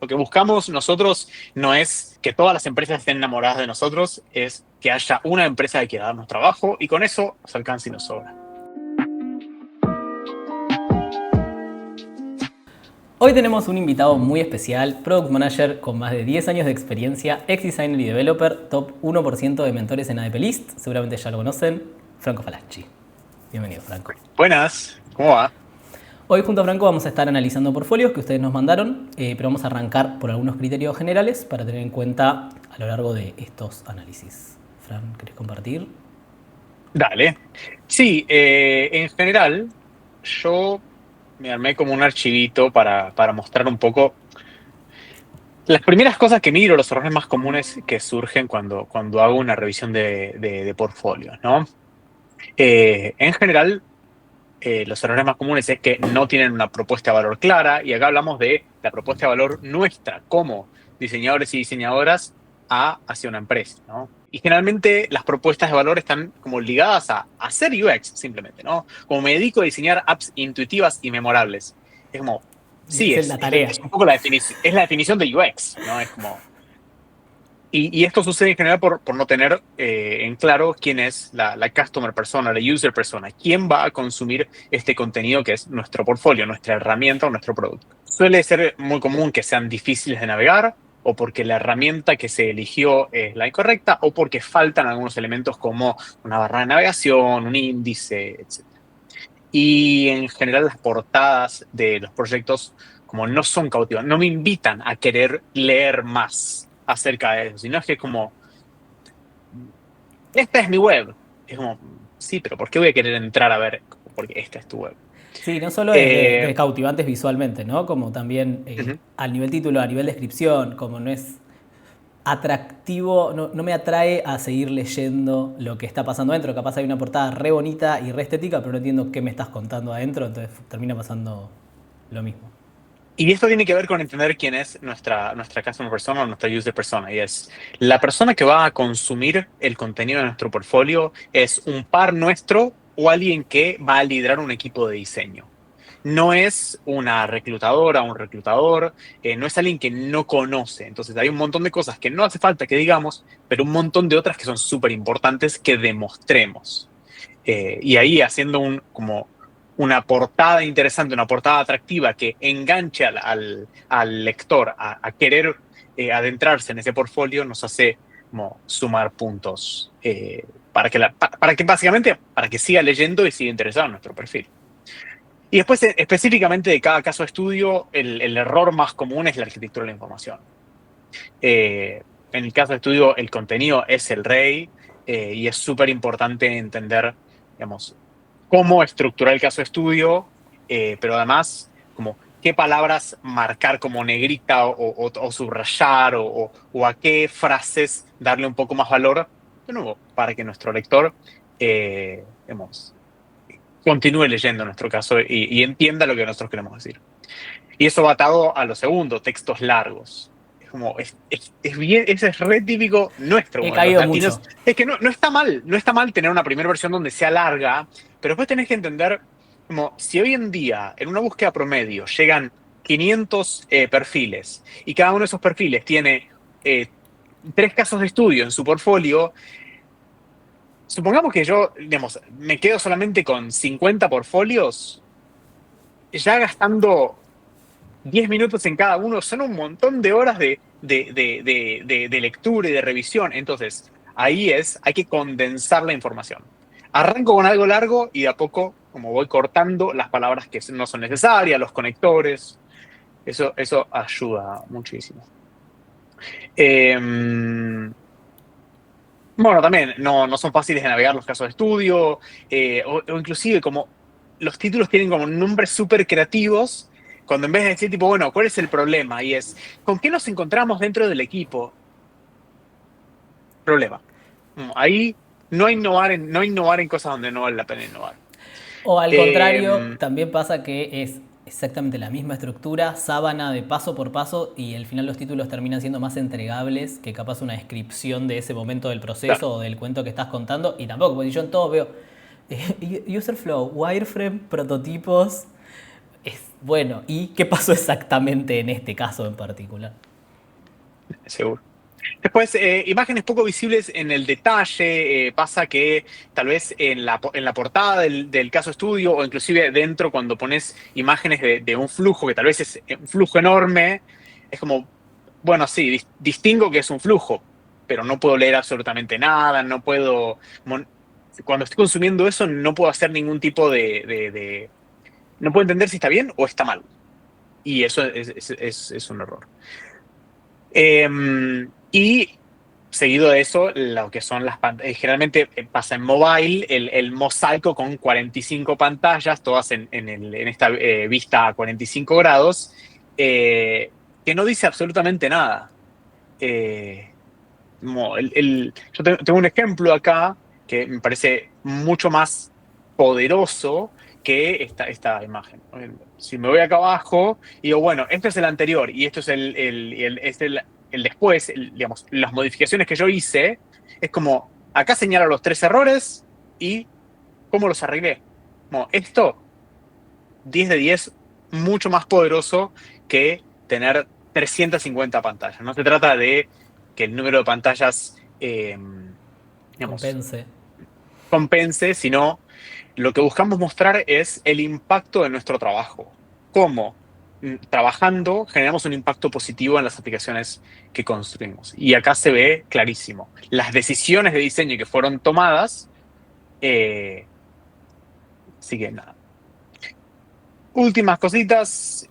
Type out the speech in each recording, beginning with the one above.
Lo que buscamos nosotros no es que todas las empresas estén enamoradas de nosotros, es que haya una empresa que quiera darnos trabajo y con eso nos alcanza y nos sobra. Hoy tenemos un invitado muy especial, Product Manager con más de 10 años de experiencia, ex designer y developer, top 1% de mentores en ADP-List, seguramente ya lo conocen, Franco Falacci. Bienvenido, Franco. Buenas, ¿cómo va? Hoy junto a Franco vamos a estar analizando portfolios que ustedes nos mandaron, pero vamos a arrancar por algunos criterios generales para tener en cuenta a lo largo de estos análisis. Fran, ¿querés compartir? Dale. Sí, en general, yo me armé como un archivito para mostrar un poco las primeras cosas que miro, los errores más comunes que surgen cuando hago una revisión de portfolios, ¿no? En general, los errores más comunes es que no tienen una propuesta de valor clara, y acá hablamos de la propuesta de valor nuestra como diseñadores y diseñadoras hacia una empresa, ¿no? Y generalmente las propuestas de valor están como ligadas a hacer UX, simplemente, ¿no? Como me dedico a diseñar apps intuitivas y memorables. Es como, sí, Es la tarea. es un poco es la definición de UX, ¿no? Es como, y esto sucede en general por no tener en claro quién es la customer persona, la user persona, quién va a consumir este contenido que es nuestro portfolio, nuestra herramienta o nuestro producto. Suele ser muy común que sean difíciles de navegar, o porque la herramienta que se eligió es la incorrecta, o porque faltan algunos elementos como una barra de navegación, un índice, etc. Y en general las portadas de los proyectos como no son cautivas, no me invitan a querer leer más acerca de eso, sino es que es como, esta es mi web. Es como, sí, pero ¿por qué voy a querer entrar a ver? Porque esta es tu web. Sí, no solo es Eh, de cautivantes visualmente, ¿no? Como también Ujú. al nivel título, a nivel descripción, como no es atractivo, no me atrae a seguir leyendo lo que está pasando adentro. Capaz hay una portada re bonita y re estética, pero no entiendo qué me estás contando adentro, entonces termina pasando lo mismo. Y esto tiene que ver con entender quién es nuestra customer persona o nuestra user persona. Y es la persona que va a consumir el contenido de nuestro portfolio, es un par nuestro o alguien que va a liderar un equipo de diseño. No es una reclutadora, un reclutador, no es alguien que no conoce. Entonces hay un montón de cosas que no hace falta que digamos, pero un montón de otras que son súper importantes que demostremos. Y ahí haciendo como una portada interesante, una portada atractiva que enganche al lector a querer adentrarse en ese portfolio, nos hace como sumar puntos para que básicamente, para que siga leyendo y siga interesado en nuestro perfil. Y después, específicamente de cada caso de estudio, el error más común es la arquitectura de la información. En el caso de estudio, el contenido es el rey, y es súper importante entender, digamos, cómo estructurar el caso de estudio, pero además, como qué palabras marcar como negrita o subrayar, o a qué frases darle un poco más valor, de nuevo, para que nuestro lector, digamos, continúe leyendo en nuestro caso y entienda lo que nosotros queremos decir. Y eso va atado a lo segundo, textos largos. Es como, es bien, ese es re típico nuestro He como los caído latinos. mucho. Es que no está mal, no está mal tener una primera versión donde sea larga, pero después tenés que entender, como, si hoy en día en una búsqueda promedio llegan 500 perfiles, y cada uno de esos perfiles tiene 3 casos de estudio en su portfolio. Supongamos que yo, digamos, me quedo solamente con 50 portfolios, ya gastando 10 minutos en cada uno, son un montón de horas de lectura y de revisión. Entonces, hay que condensar la información. Arranco con algo largo y de a poco, como voy cortando las palabras que no son necesarias, los conectores. Eso ayuda muchísimo. Eh, bueno, también no son fáciles de navegar los casos de estudio, o inclusive como los títulos tienen como nombres súper creativos, cuando en vez de decir tipo, bueno, ¿cuál es el problema? Y es, ¿con qué nos encontramos dentro del equipo? Problema. Ahí no innovar en cosas donde no vale la pena innovar. O al Eh, contrario, también pasa que es exactamente la misma estructura, sábana de paso por paso y al final los títulos terminan siendo más entregables que capaz una descripción de ese momento del claro, proceso o del cuento que estás contando. Y tampoco, porque yo en todo veo user flow, wireframe, prototipos. Bueno, ¿y qué pasó exactamente en este caso en particular? seguro. Después, imágenes poco visibles en el detalle. Pasa que tal vez en la portada del caso estudio o inclusive dentro cuando pones imágenes de un flujo que tal vez es un flujo enorme, es como, bueno, sí, distingo que es un flujo, pero no puedo leer absolutamente nada, no puedo... Cuando estoy consumiendo eso no puedo hacer ningún tipo no puedo entender si está bien o está mal. Y eso es un error. Y seguido de eso, lo que son las pantallas, generalmente pasa en mobile, el mosaico con 45 pantallas, todas en esta vista a 45 grados, que no dice absolutamente nada. Eh, yo tengo un ejemplo acá que me parece mucho más poderoso que esta imagen. Si me voy acá abajo y digo, bueno, este es el anterior y esto es el después, digamos, las modificaciones que yo hice, es como, acá señalo los tres errores y cómo los arreglé. Como, esto, 10 de 10 mucho más poderoso que tener 350 pantallas. No se trata de que el número de pantallas, digamos, Compense. compense, sino lo que buscamos mostrar es el impacto de nuestro trabajo. Cómo trabajando generamos un impacto positivo en las aplicaciones que construimos. Y acá se ve clarísimo. Las decisiones de diseño que fueron tomadas, eh, así que nada. Últimas cositas.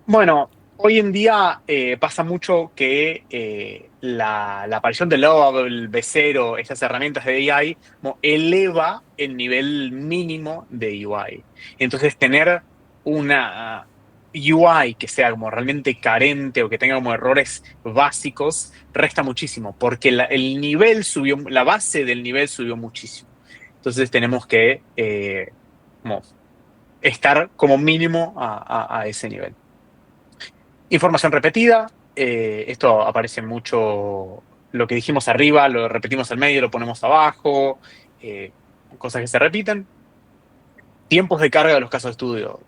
Bueno, hoy en día pasa mucho que la aparición del Lovable, B0, estas herramientas de AI, como eleva el nivel mínimo de UI. Entonces, tener una UI que sea como realmente carente o que tenga como errores básicos, resta muchísimo, porque el nivel subió, la base del nivel subió muchísimo. Entonces, tenemos que como estar como mínimo a ese nivel. Información repetida. Esto aparece mucho, lo que dijimos arriba, lo repetimos al medio, lo ponemos abajo. Cosas que se repiten. Tiempos de carga de los casos de estudio.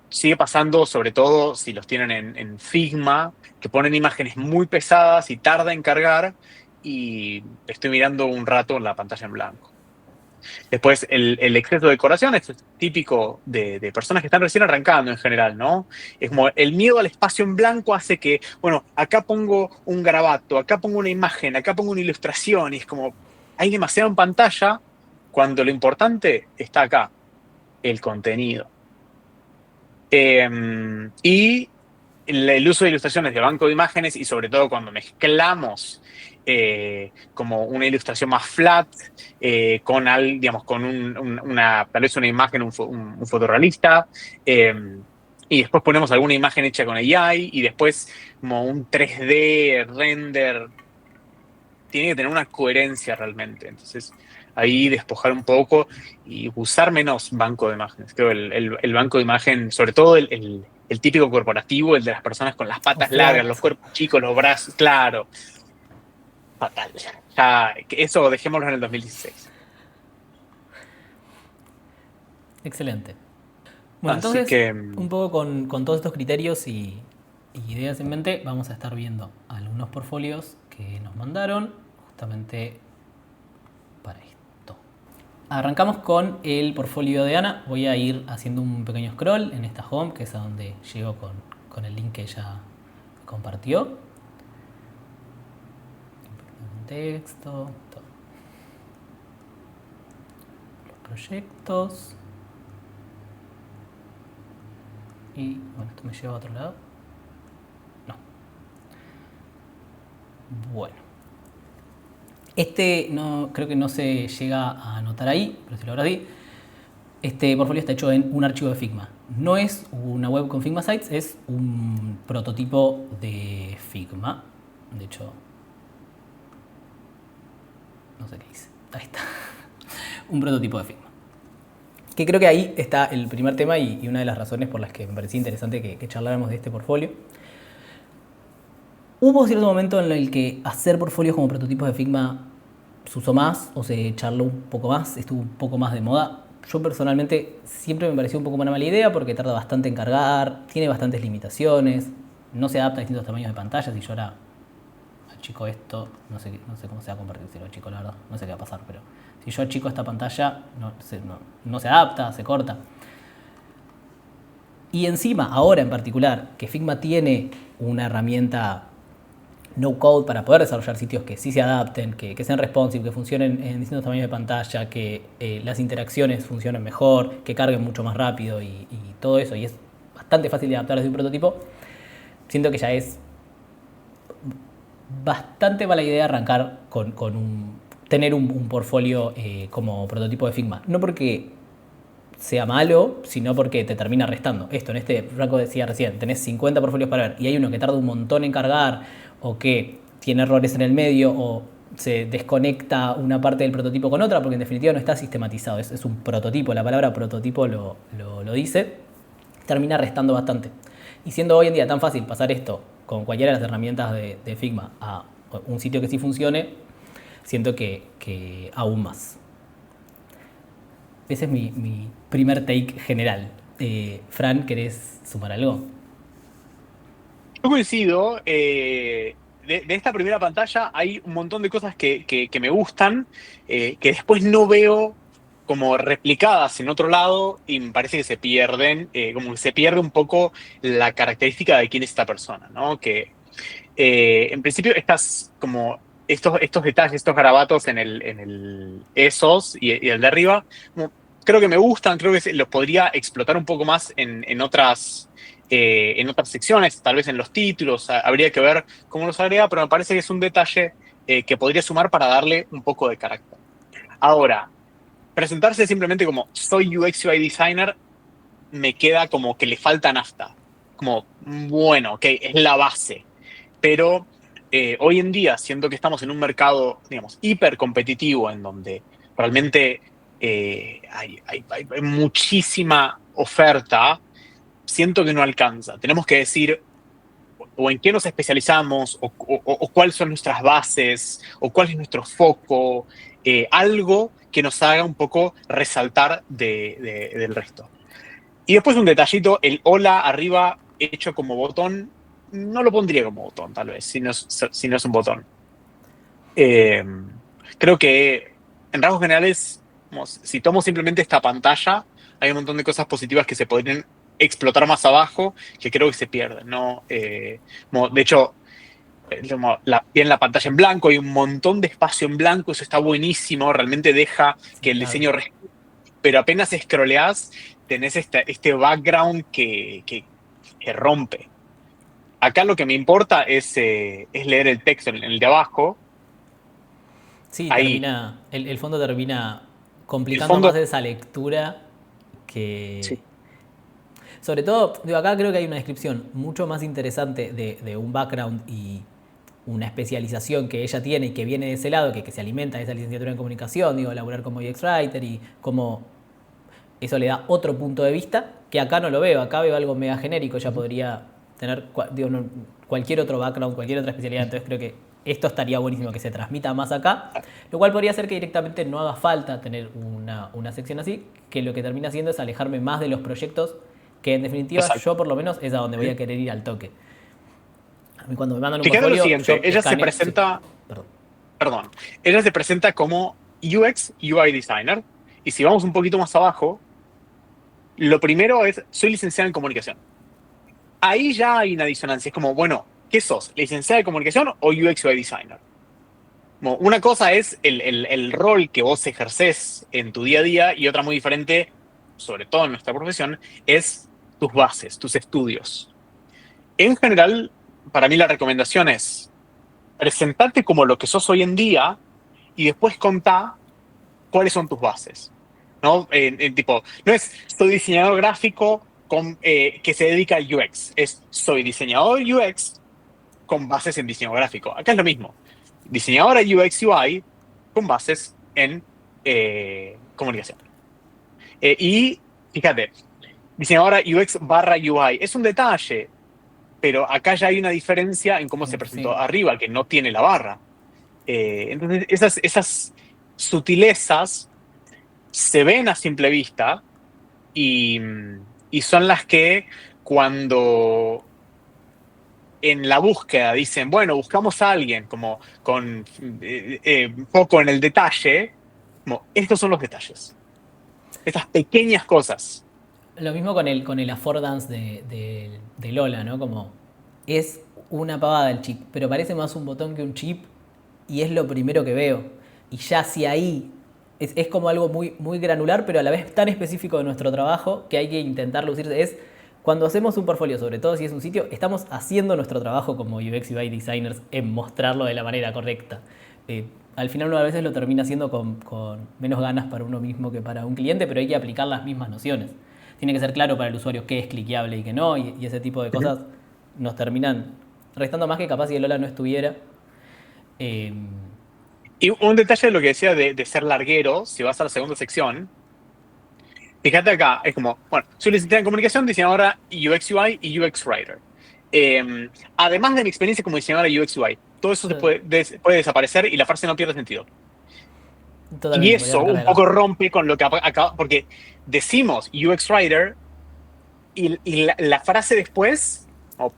Sigue pasando, sobre todo si los tienen en Figma, que ponen imágenes muy pesadas y tarda en cargar. Y estoy mirando un rato en la pantalla en blanco. Después, el exceso de decoración es típico de personas que están recién arrancando en general, ¿no? Es como el miedo al espacio en blanco hace que, bueno, acá pongo un garabato, acá pongo una imagen, acá pongo una ilustración, y es como, hay demasiado en pantalla cuando lo importante está acá, el contenido. Y el uso de ilustraciones de banco de imágenes y sobre todo cuando mezclamos como una ilustración más flat digamos, con tal vez una imagen, un fotorrealista, eh, y después ponemos alguna imagen hecha con AI y después como un 3D render, tiene que tener una coherencia realmente. Entonces, ahí despojar un poco y usar menos banco de imágenes. Creo el banco de imagen, sobre todo el típico corporativo, el de las personas con las O patas largas, flat. los cuerpos chicos, los brazos, claro, fatal. Ya, eso dejémoslo en el 2016. Excelente. Bueno, Así entonces, que, un poco con todos estos criterios y ideas en mente, vamos a estar viendo algunos portfolios que nos mandaron justamente para esto. Arrancamos con el portfolio de Ana. Voy a ir haciendo un pequeño scroll en esta home, que es a donde llego con el link que ella compartió. Texto, todo. Los proyectos. Y bueno, esto me lleva a otro lado. No. Bueno. Este no, creo que no se llega a notar ahí, pero si lo habrás visto. Este portfolio está hecho en un archivo de Figma. No es una web con Figma Sites, es un prototipo de Figma. De hecho, no sé qué dice. Ahí está. Un prototipo de Figma. Que creo que ahí está el primer tema y una de las razones por las que me parecía interesante que charláramos de este portfolio. Hubo cierto momento en el que hacer portfolios como prototipos de Figma se usó más o se charló un poco más, estuvo un poco más de moda. yo personalmente siempre me pareció un poco una mala idea porque tarda bastante en cargar, tiene bastantes limitaciones, no se adapta a distintos tamaños de pantallas y yo ahora achico esto, no sé cómo se va a convertir si lo achico, la verdad, no sé qué va a pasar, pero si yo achico esta pantalla no se adapta, se corta. Y encima, ahora en particular, que Figma tiene una herramienta no code para poder desarrollar sitios que sí se adapten, que sean responsive, que funcionen en distintos tamaños de pantalla, que las interacciones funcionen mejor, que carguen mucho más rápido y todo eso, y es bastante fácil de adaptar desde un prototipo, siento que ya es bastante mala idea arrancar tener un portfolio como prototipo de Figma. No porque sea malo, sino porque te termina restando. Esto, en este, Franco decía recién, tenés 50 portfolios para ver y hay uno que tarda un montón en cargar o que tiene errores en el medio o se desconecta una parte del prototipo con otra porque en definitiva no está sistematizado, es un prototipo, la palabra prototipo lo dice, termina restando bastante. Y siendo hoy en día tan fácil pasar esto con cualquiera de las herramientas de Figma a un sitio que sí funcione, siento que aún más. Ese es mi primer take general. Fran, ¿querés sumar algo? Yo coincido. De esta primera pantalla hay un montón de cosas que me gustan, que después no veo como replicadas en otro lado y me parece que se pierden, como que se pierde un poco la característica de quién es esta persona, ¿no? Que en principio estos detalles, estos garabatos en el esos y el de arriba, como, creo que me gustan, creo que los podría explotar un poco más en otras secciones, tal vez en los títulos, habría que ver cómo los agrega, pero me parece que es un detalle que podría sumar para darle un poco de carácter. Ahora, presentarse simplemente como soy UX UI designer me queda como que le falta nafta. Como, bueno, ok, es la base. Pero hoy en día, siento que estamos en un mercado, digamos, hiper competitivo en donde realmente hay muchísima oferta, siento que no alcanza. Tenemos que decir o en qué nos especializamos, o cuáles son nuestras bases, o cuál es nuestro foco, algo que nos haga un poco resaltar del resto. Y después un detallito, el hola arriba hecho como botón, no lo pondría como botón, tal vez, si no es un botón. Eh, Creo que en rasgos generales, si tomo simplemente esta pantalla, hay un montón de cosas positivas que se podrían explotar más abajo que creo que se pierden, ¿no? De hecho, en la pantalla en blanco hay un montón de espacio en blanco, eso está buenísimo, realmente deja Sí, que el clave. diseño pero apenas scrolleás, tenés este background que rompe. Acá lo que me importa es leer el texto en el de abajo. Sí, Ahí, el fondo termina el complicando más fondo, esa lectura que... sí, Sobre todo, digo, acá creo que hay una descripción mucho más interesante de un background y una especialización que ella tiene y que viene de ese lado, que se alimenta de esa licenciatura en comunicación, digo, laburar como UX Writer y cómo eso le da otro punto de vista, que acá no lo veo, acá veo algo mega genérico, ya podría tener digo, cualquier otro background, cualquier otra especialidad, entonces creo que esto estaría buenísimo que se transmita más acá, lo cual podría hacer que directamente no haga falta tener una sección así, que lo que termina haciendo es alejarme más de los proyectos, que en definitiva exacto. yo por lo menos es a donde voy a querer ir al toque. A mí cuando me mandan un Fíjate lo portfolio, siguiente, yo escaneo, sí, perdón. ella se presenta como UX UI designer, y si vamos un poquito más abajo, lo primero es, soy licenciada en comunicación. Ahí ya hay una disonancia, es como, bueno, ¿qué sos? ¿Licenciada en comunicación o UX UI designer? Como, una cosa es el rol que vos ejercés en tu día a día y otra muy diferente, sobre todo en nuestra profesión, es tus bases, tus estudios. En general, para mí la recomendación es presentate como lo que sos hoy en día y después contá cuáles son tus bases. ¿No? Tipo, no es soy diseñador gráfico que se dedica al UX, es soy diseñador UX con bases en diseño gráfico. Acá es lo mismo. Diseñadora UX UI con bases en comunicación. Y fíjate, diseñadora UX barra UI es un detalle, pero acá ya hay una diferencia en cómo se presentó Sí. arriba, que no tiene la barra. Entonces, esas sutilezas se ven a simple vista y, y son las que cuando en la búsqueda dicen, bueno, buscamos a alguien como con foco en el detalle, como, estos son los detalles, estas pequeñas cosas. Lo mismo con el affordance de Lola, ¿no? Como es una pavada el chip, pero parece más un botón que un chip y es lo primero que veo. Y ya si ahí es como algo muy, muy granular, pero a la vez tan específico de nuestro trabajo que hay que intentar lucirse. Es cuando hacemos un portfolio, sobre todo si es un sitio, estamos haciendo nuestro trabajo como UX UI designers en mostrarlo de la manera correcta. Al final uno a veces lo termina haciendo con menos ganas para uno mismo que para un cliente, pero hay que aplicar las mismas nociones. Tiene que ser claro para el usuario qué es cliqueable y qué no, y ese tipo de Ujú. cosas nos terminan restando más que capaz si el Lola no estuviera. Eh, Y un detalle de lo que decía de ser larguero, si vas a la segunda sección, fíjate acá, es como, bueno, soy licenciada en comunicación, diseñadora UX UI y UX Writer. Además de mi experiencia como diseñadora UX UI, todo eso se puede desaparecer y la frase no pierde sentido. Y Totalmente, podría eso arrancar de un acá. poco rompe con lo que acaba, porque decimos UX Writer y la frase después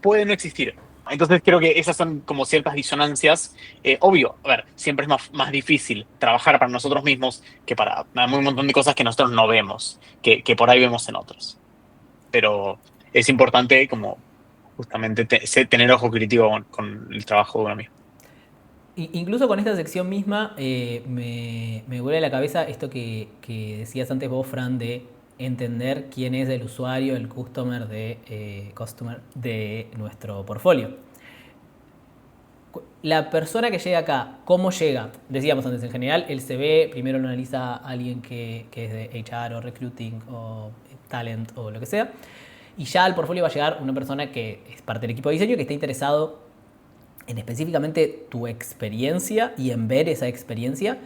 puede no existir. Entonces creo que esas son como ciertas disonancias. Obvio, a ver, siempre es más difícil trabajar para nosotros mismos que para un montón de cosas que nosotros no vemos, que por ahí vemos en otros. Pero es importante como justamente tener ojo crítico con el trabajo de uno mismo. Incluso con esta sección misma me vuelve a la cabeza esto que decías antes vos, Fran, de entender quién es el usuario, el customer de nuestro portfolio. La persona que llega acá, ¿cómo llega? Decíamos antes, en general, el CV primero lo analiza alguien que es de HR o recruiting o talent o lo que sea. Y ya al portfolio va a llegar una persona que es parte del equipo de diseño que está interesado en específicamente tu experiencia y en ver esa experiencia.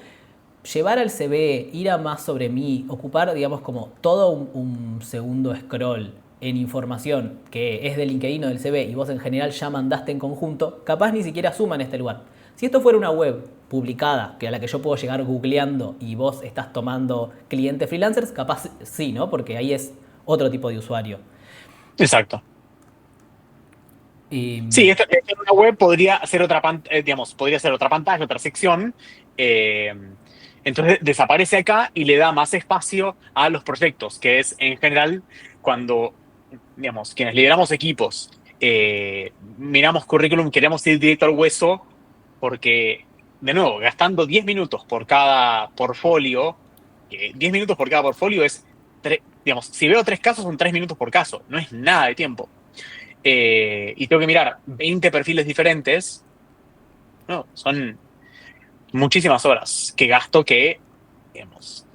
Llevar al CV, ir a más sobre mí, ocupar, digamos, como todo un segundo scroll en información que es del LinkedIn o del CV y vos en general ya mandaste en conjunto, capaz ni siquiera suma en este lugar. Si esto fuera una web publicada, que a la que yo puedo llegar googleando y vos estás tomando clientes freelancers, capaz sí, ¿no? Porque ahí es otro tipo de usuario. Exacto. Y, Sí, esto en una web podría ser otra, digamos, podría ser otra pantalla, otra sección. eh, entonces desaparece acá y le da más espacio a los proyectos, que es en general cuando, digamos, quienes lideramos equipos, miramos currículum, queremos ir directo al hueso, porque, de nuevo, gastando 10 minutos por cada portfolio, 10 minutos por cada portfolio es, digamos, si veo 3 casos son 3 minutos por caso, no es nada de tiempo. Y tengo que mirar 20 perfiles diferentes, no, son muchísimas horas que gasto que, digamos,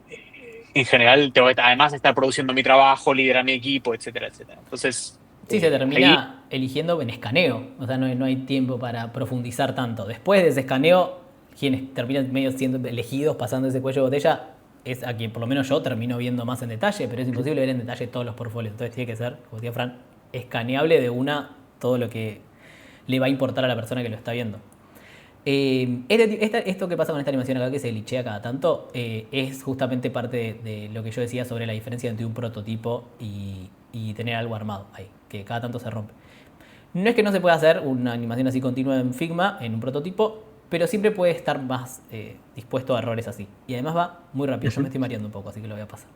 en general tengo que además estar produciendo mi trabajo, liderar mi equipo, etcétera, etcétera. Entonces, sí, se ahí, termina eligiendo en escaneo, o sea, no hay tiempo para profundizar tanto. Después de ese escaneo, quienes terminan medio siendo elegidos, pasando ese cuello de botella, es a quien por lo menos yo termino viendo más en detalle, pero es imposible ver en detalle todos los portfolios. Entonces tiene que ser, como decía Fran, escaneable de una todo lo que le va a importar a la persona que lo está viendo. Esto que pasa con esta animación acá, que se glitchea cada tanto, es justamente parte de lo que yo decía sobre la diferencia entre un prototipo y tener algo armado ahí, que cada tanto se rompe. No es que no se pueda hacer una animación así continua en Figma, en un prototipo, pero siempre puede estar más dispuesto a errores así. Y además va muy rápido. Yo me ujú, estoy mareando un poco, así que lo voy a pasar.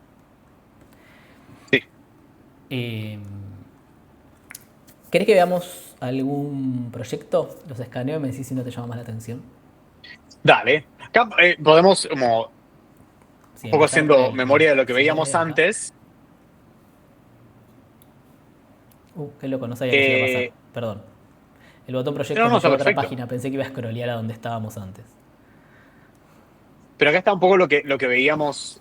sí, Eh, ¿Querés que veamos algún proyecto? Los escaneo y me decís si no te llama más la atención. dale. Acá podemos, como Sí, un poco empezar por haciendo el memoria de lo que CV veíamos de acá. antes. Qué loco, no sabía que se iba a pasar. eh, Perdón. El botón no, proyectos no, me está llevó a otra perfecto. página. Pensé que iba a scrollear a donde estábamos antes. Pero acá está un poco lo que veíamos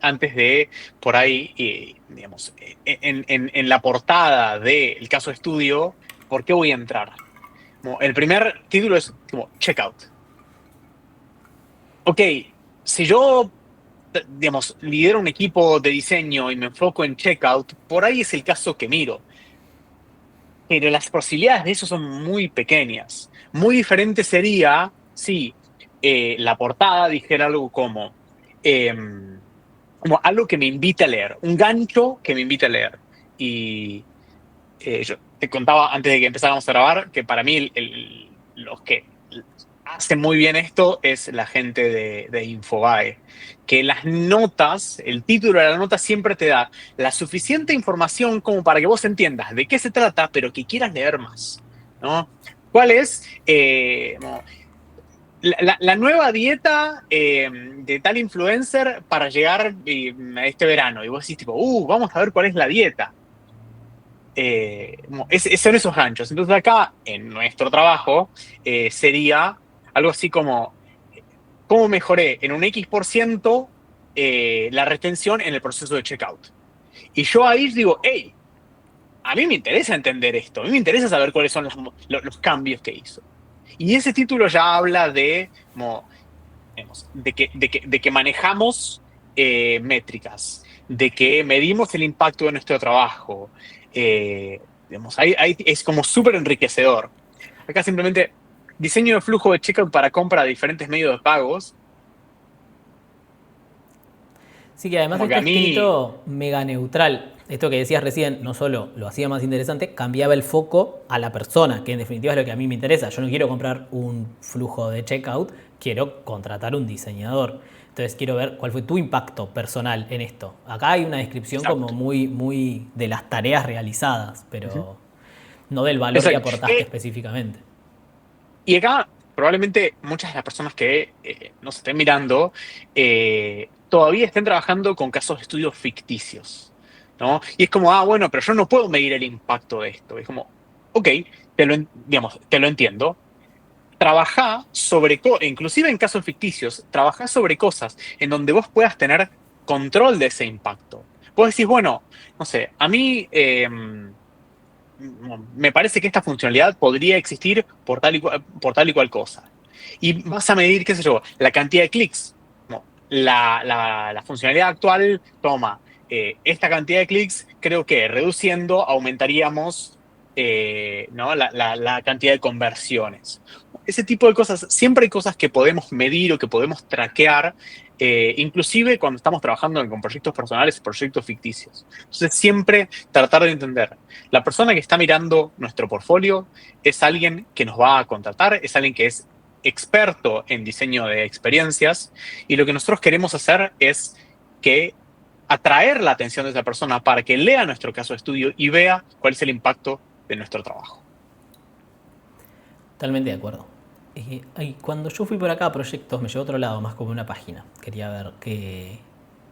antes de, por ahí, digamos, en la portada del caso de estudio, ¿por qué voy a entrar? Como el primer título es como Checkout. Ok, si yo, digamos, lidero un equipo de diseño y me enfoco en Checkout, por ahí es el caso que miro. Pero las posibilidades de eso son muy pequeñas. Muy diferente sería si la portada dijera algo como como algo que me invite a leer, un gancho que me invite a leer. Y yo te contaba antes de que empezáramos a grabar que para mí los que hacen muy bien esto es la gente de Infobae, que las notas, el título de la nota siempre te da la suficiente información como para que vos entiendas de qué se trata, pero que quieras leer más, ¿no? ¿Cuál es la nueva dieta de tal influencer para llegar a este verano? Y vos decís tipo, vamos a ver cuál es la dieta. Son esos ganchos. Entonces acá, en nuestro trabajo, sería algo así como, ¿cómo mejoré en un X% la retención en el proceso de checkout? Y yo ahí digo, hey, a mí me interesa entender esto, a mí me interesa saber cuáles son los cambios que hizo. Y ese título ya habla de, como, digamos, de que manejamos métricas, de que medimos el impacto de nuestro trabajo. Digamos, es como súper enriquecedor. Acá simplemente diseño de flujo de checkout para compra de diferentes medios de pagos. Sí, que además Como que está a mí, escrito mega neutral. Esto que decías recién no solo lo hacía más interesante, cambiaba el foco a la persona, que en definitiva es lo que a mí me interesa. Yo no quiero comprar un flujo de checkout, quiero contratar un diseñador. Entonces quiero ver cuál fue tu impacto personal en esto. Acá hay una descripción como exacto. muy de las tareas realizadas, Ujú. pero no del valor que Exacto. aportaste específicamente. Y acá probablemente muchas de las personas que nos estén mirando todavía estén trabajando con casos de estudios ficticios, ¿no? Y es como, bueno, pero yo no puedo medir el impacto de esto. Es como, ok, digamos, te lo entiendo. Trabajá sobre, inclusive en casos ficticios, trabajá sobre cosas en donde vos puedas tener control de ese impacto. Vos decís, bueno, no sé, a mí me parece que esta funcionalidad podría existir por tal y cual cosa. Y vas a medir, qué sé yo, la cantidad de clics. No, la funcionalidad actual toma esta cantidad de clics, creo que reduciendo aumentaríamos ¿no? la cantidad de conversiones. Ese tipo de cosas, siempre hay cosas que podemos medir o que podemos traquear, inclusive cuando estamos trabajando con proyectos personales, proyectos ficticios. Entonces, siempre tratar de entender la persona que está mirando nuestro portfolio es alguien que nos va a contratar, es alguien que es experto en diseño de experiencias y lo que nosotros queremos hacer es que atraer la atención de esa persona para que lea nuestro caso de estudio y vea cuál es el impacto de nuestro trabajo. Totalmente de acuerdo. Cuando yo fui por acá a proyectos me llevó a otro lado, más como una página. Quería ver qué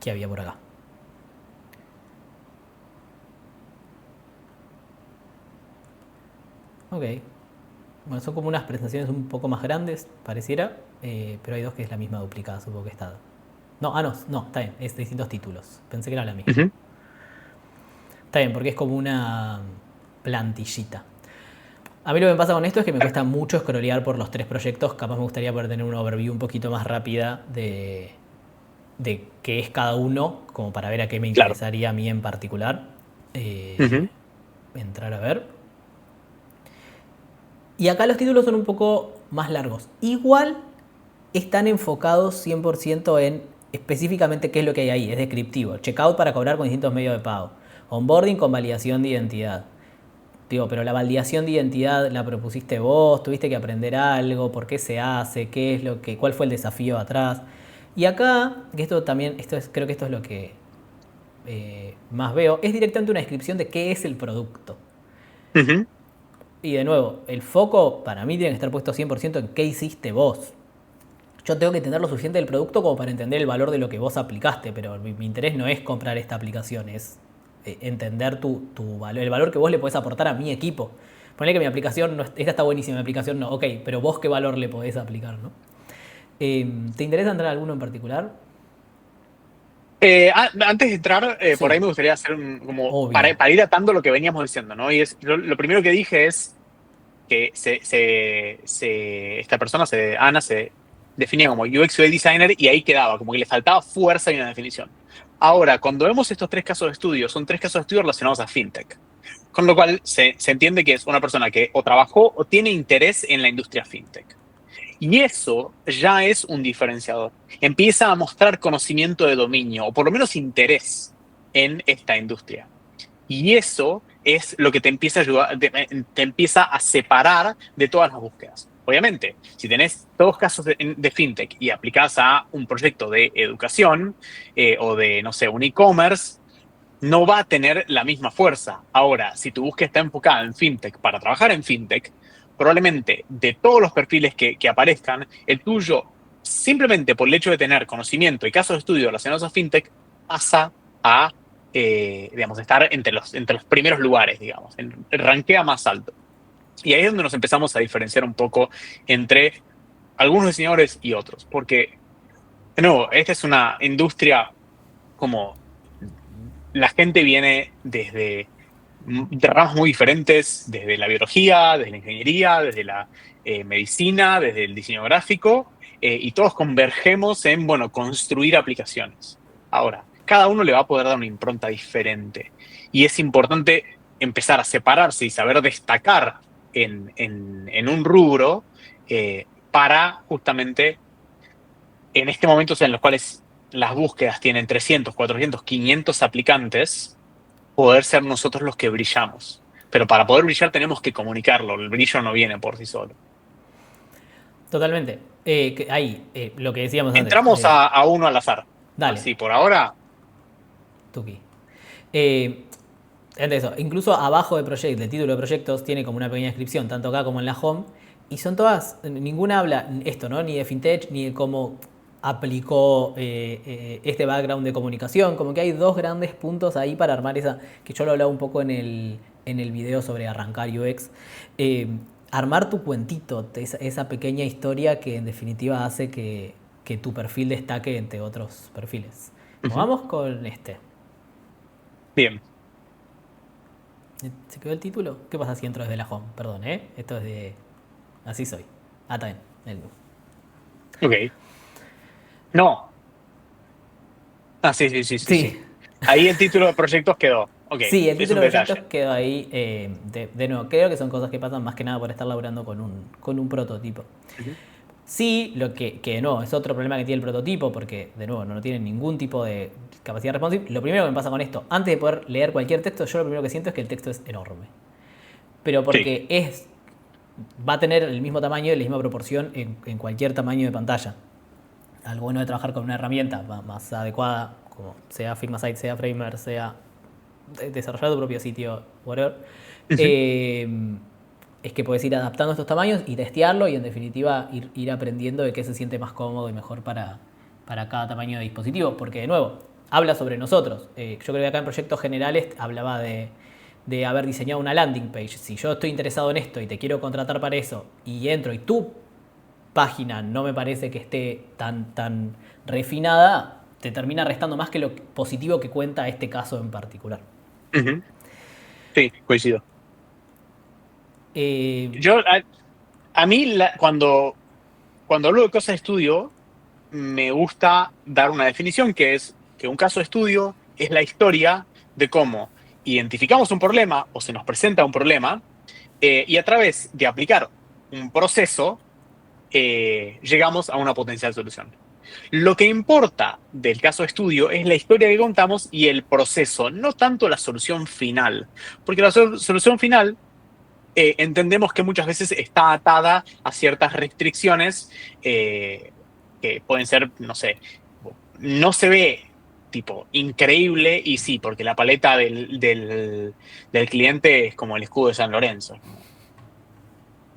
había por acá. Ok. Bueno, son como unas presentaciones un poco más grandes, pareciera, pero hay dos que es la misma duplicada, supongo que está. No, no, está bien, es de distintos títulos. Pensé que era la misma. Ujú. Está bien, porque es como una plantillita. A mí lo que me pasa con esto es que me cuesta mucho scrollear por los tres proyectos. Capaz me gustaría poder tener una overview un poquito más rápida de qué es cada uno, como para ver a qué me Claro. interesaría a mí en particular. Ujú. Entrar a ver. Y acá los títulos son un poco más largos. Igual están enfocados 100% en específicamente qué es lo que hay ahí. Es descriptivo. Checkout para cobrar con distintos medios de pago. Onboarding con validación de identidad. Digo, pero la validación de identidad la propusiste vos, tuviste que aprender algo, por qué se hace, qué es lo que, cuál fue el desafío atrás. Y acá, que esto también, creo que esto es lo que más veo, es directamente una descripción de qué es el producto. Ujú. Y de nuevo, el foco para mí tiene que estar puesto 100% en qué hiciste vos. Yo tengo que entender lo suficiente del producto como para entender el valor de lo que vos aplicaste, pero mi interés no es comprar esta aplicación, es entender tu valor, el valor que vos le podés aportar a mi equipo. Ponle que mi aplicación, no, esta está buenísima, mi aplicación no, ok, pero vos qué valor le podés aplicar, ¿no? ¿Te interesa entrar a alguno en particular? Antes de entrar, por ahí Sí, me gustaría hacer como obvio. para ir atando lo que veníamos diciendo, ¿no? Y es lo primero que dije es que esta persona, Ana, se definía como UX UI designer y ahí quedaba, como que le faltaba fuerza y una definición. Ahora, cuando vemos estos tres casos de estudio, son tres casos de estudio relacionados a FinTech, con lo cual se entiende que es una persona que o trabajó o tiene interés en la industria FinTech. Y eso ya es un diferenciador. Empieza a mostrar conocimiento de dominio, o por lo menos interés en esta industria. Y eso es lo que te empieza a ayudar, te empieza a separar de todas las búsquedas. Obviamente, si tenés todos casos de fintech y aplicás a un proyecto de educación o de, no sé, un e-commerce, no va a tener la misma fuerza. Ahora, si tu búsqueda está enfocada en fintech para trabajar en fintech, probablemente de todos los perfiles que aparezcan, el tuyo, simplemente por el hecho de tener conocimiento y casos de estudio relacionados a fintech, pasa a, digamos, estar entre los primeros lugares, digamos, rankea más alto. Y ahí es donde nos empezamos a diferenciar un poco entre algunos diseñadores y otros, porque, de nuevo, esta es una industria como la gente viene desde de ramas muy diferentes, desde la biología, desde la ingeniería, desde la medicina, desde el diseño gráfico, y todos convergemos en, bueno, construir aplicaciones. Ahora, cada uno le va a poder dar una impronta diferente. Y es importante empezar a separarse y saber destacar en un rubro para justamente en este momento, o sea, en los cuales las búsquedas tienen 300, 400, 500 aplicantes, poder ser nosotros los que brillamos. Pero para poder brillar tenemos que comunicarlo, el brillo no viene por sí solo. Totalmente. Ahí, lo que decíamos antes. Entramos a uno al azar. Dale, Así, por ahora, Tuki. Antes de eso, incluso abajo de Project, del título de proyectos, tiene como una pequeña descripción, tanto acá como en la home, y son todas, ninguna habla esto, ¿no? Ni de fintech, ni de cómo aplicó este background de comunicación, como que hay dos grandes puntos ahí para armar esa, que yo lo hablaba un poco en el video sobre arrancar UX, armar tu cuentito, esa pequeña historia que en definitiva hace que tu perfil destaque entre otros perfiles. Pues ujú, vamos con este. bien. ¿Se quedó el título? ¿Qué pasa si entro desde la home? Perdón, ¿eh? Esto es de... Así soy. Ah, está bien. Ok. No. Ah, sí, sí, sí, sí, Sí, sí. Ahí el título de proyectos quedó. Ok, sí, el es un título de proyectos detalle. quedó ahí. De nuevo, creo que son cosas que pasan más que nada por estar laburando con un prototipo. Ujú, Sí, lo que no, es otro problema que tiene el prototipo, porque de nuevo no tiene ningún tipo de capacidad responsive. Lo primero que me pasa con esto, antes de poder leer cualquier texto, yo lo primero que siento es que el texto es enorme. Pero sí. porque va a tener el mismo tamaño y la misma proporción en cualquier tamaño de pantalla. Algo bueno de trabajar con una herramienta más adecuada, como sea Figma Site, sea Framer, sea desarrollar tu propio sitio, whatever, Ujú, eh, es que puedes ir adaptando estos tamaños y testearlo y en definitiva ir aprendiendo de qué se siente más cómodo y mejor para cada tamaño de dispositivo. Porque de nuevo, habla sobre nosotros. Yo creo que acá en proyectos generales hablaba de haber diseñado una landing page. Si yo estoy interesado en esto y te quiero contratar para eso y entro y tú página no me parece que esté tan refinada, te termina restando más que lo positivo que cuenta este caso en particular. ujú, sí, coincido. Eh, Yo, a mí, cuando hablo de cosas de estudio, me gusta dar una definición que es que un caso de estudio es la historia de cómo identificamos un problema o se nos presenta un problema y a través de aplicar un proceso llegamos a una potencial solución. Lo que importa del caso de estudio es la historia que contamos y el proceso, no tanto la solución final, porque la solución final entendemos que muchas veces está atada a ciertas restricciones que pueden ser, no sé, no se ve tipo increíble y sí, porque la paleta del cliente es como el escudo de San Lorenzo, como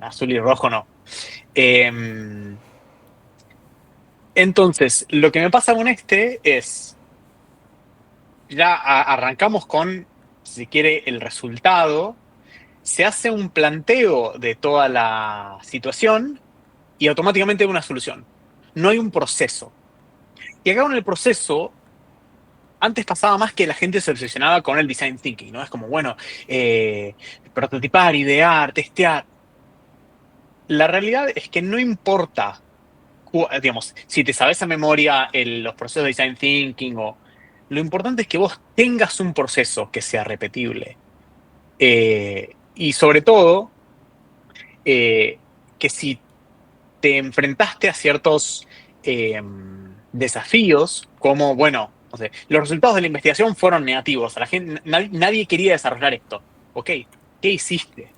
azul y rojo no. Eh, entonces, lo que me pasa con este es, ya arrancamos con, si se quiere, el resultado, se hace un planteo de toda la situación y automáticamente hay una solución. No hay un proceso. Y acá con el proceso, antes pasaba más que la gente se obsesionaba con el design thinking, ¿no? Es como, bueno, prototipar, idear, testear. La realidad es que no importa, digamos, si te sabes a memoria los procesos de design thinking o... Lo importante es que vos tengas un proceso que sea repetible. Y sobre todo, que si te enfrentaste a ciertos eh, desafíos, como, bueno, no sé, los resultados de la investigación fueron negativos, a la gente, nadie quería desarrollar esto. Ok, ¿qué hiciste?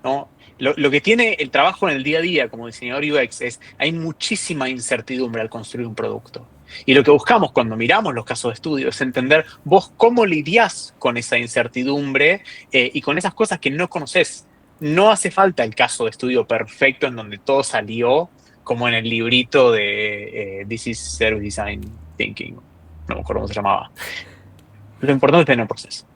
¿No? Lo que tiene el trabajo en el día a día como diseñador UX es, hay muchísima incertidumbre al construir un producto. Y lo que buscamos cuando miramos los casos de estudio es entender vos cómo lidiás con esa incertidumbre y con esas cosas que no conoces. No hace falta el caso de estudio perfecto en donde todo salió como en el librito de This is Service Design Thinking. No me acuerdo cómo se llamaba. Lo importante es tener un proceso.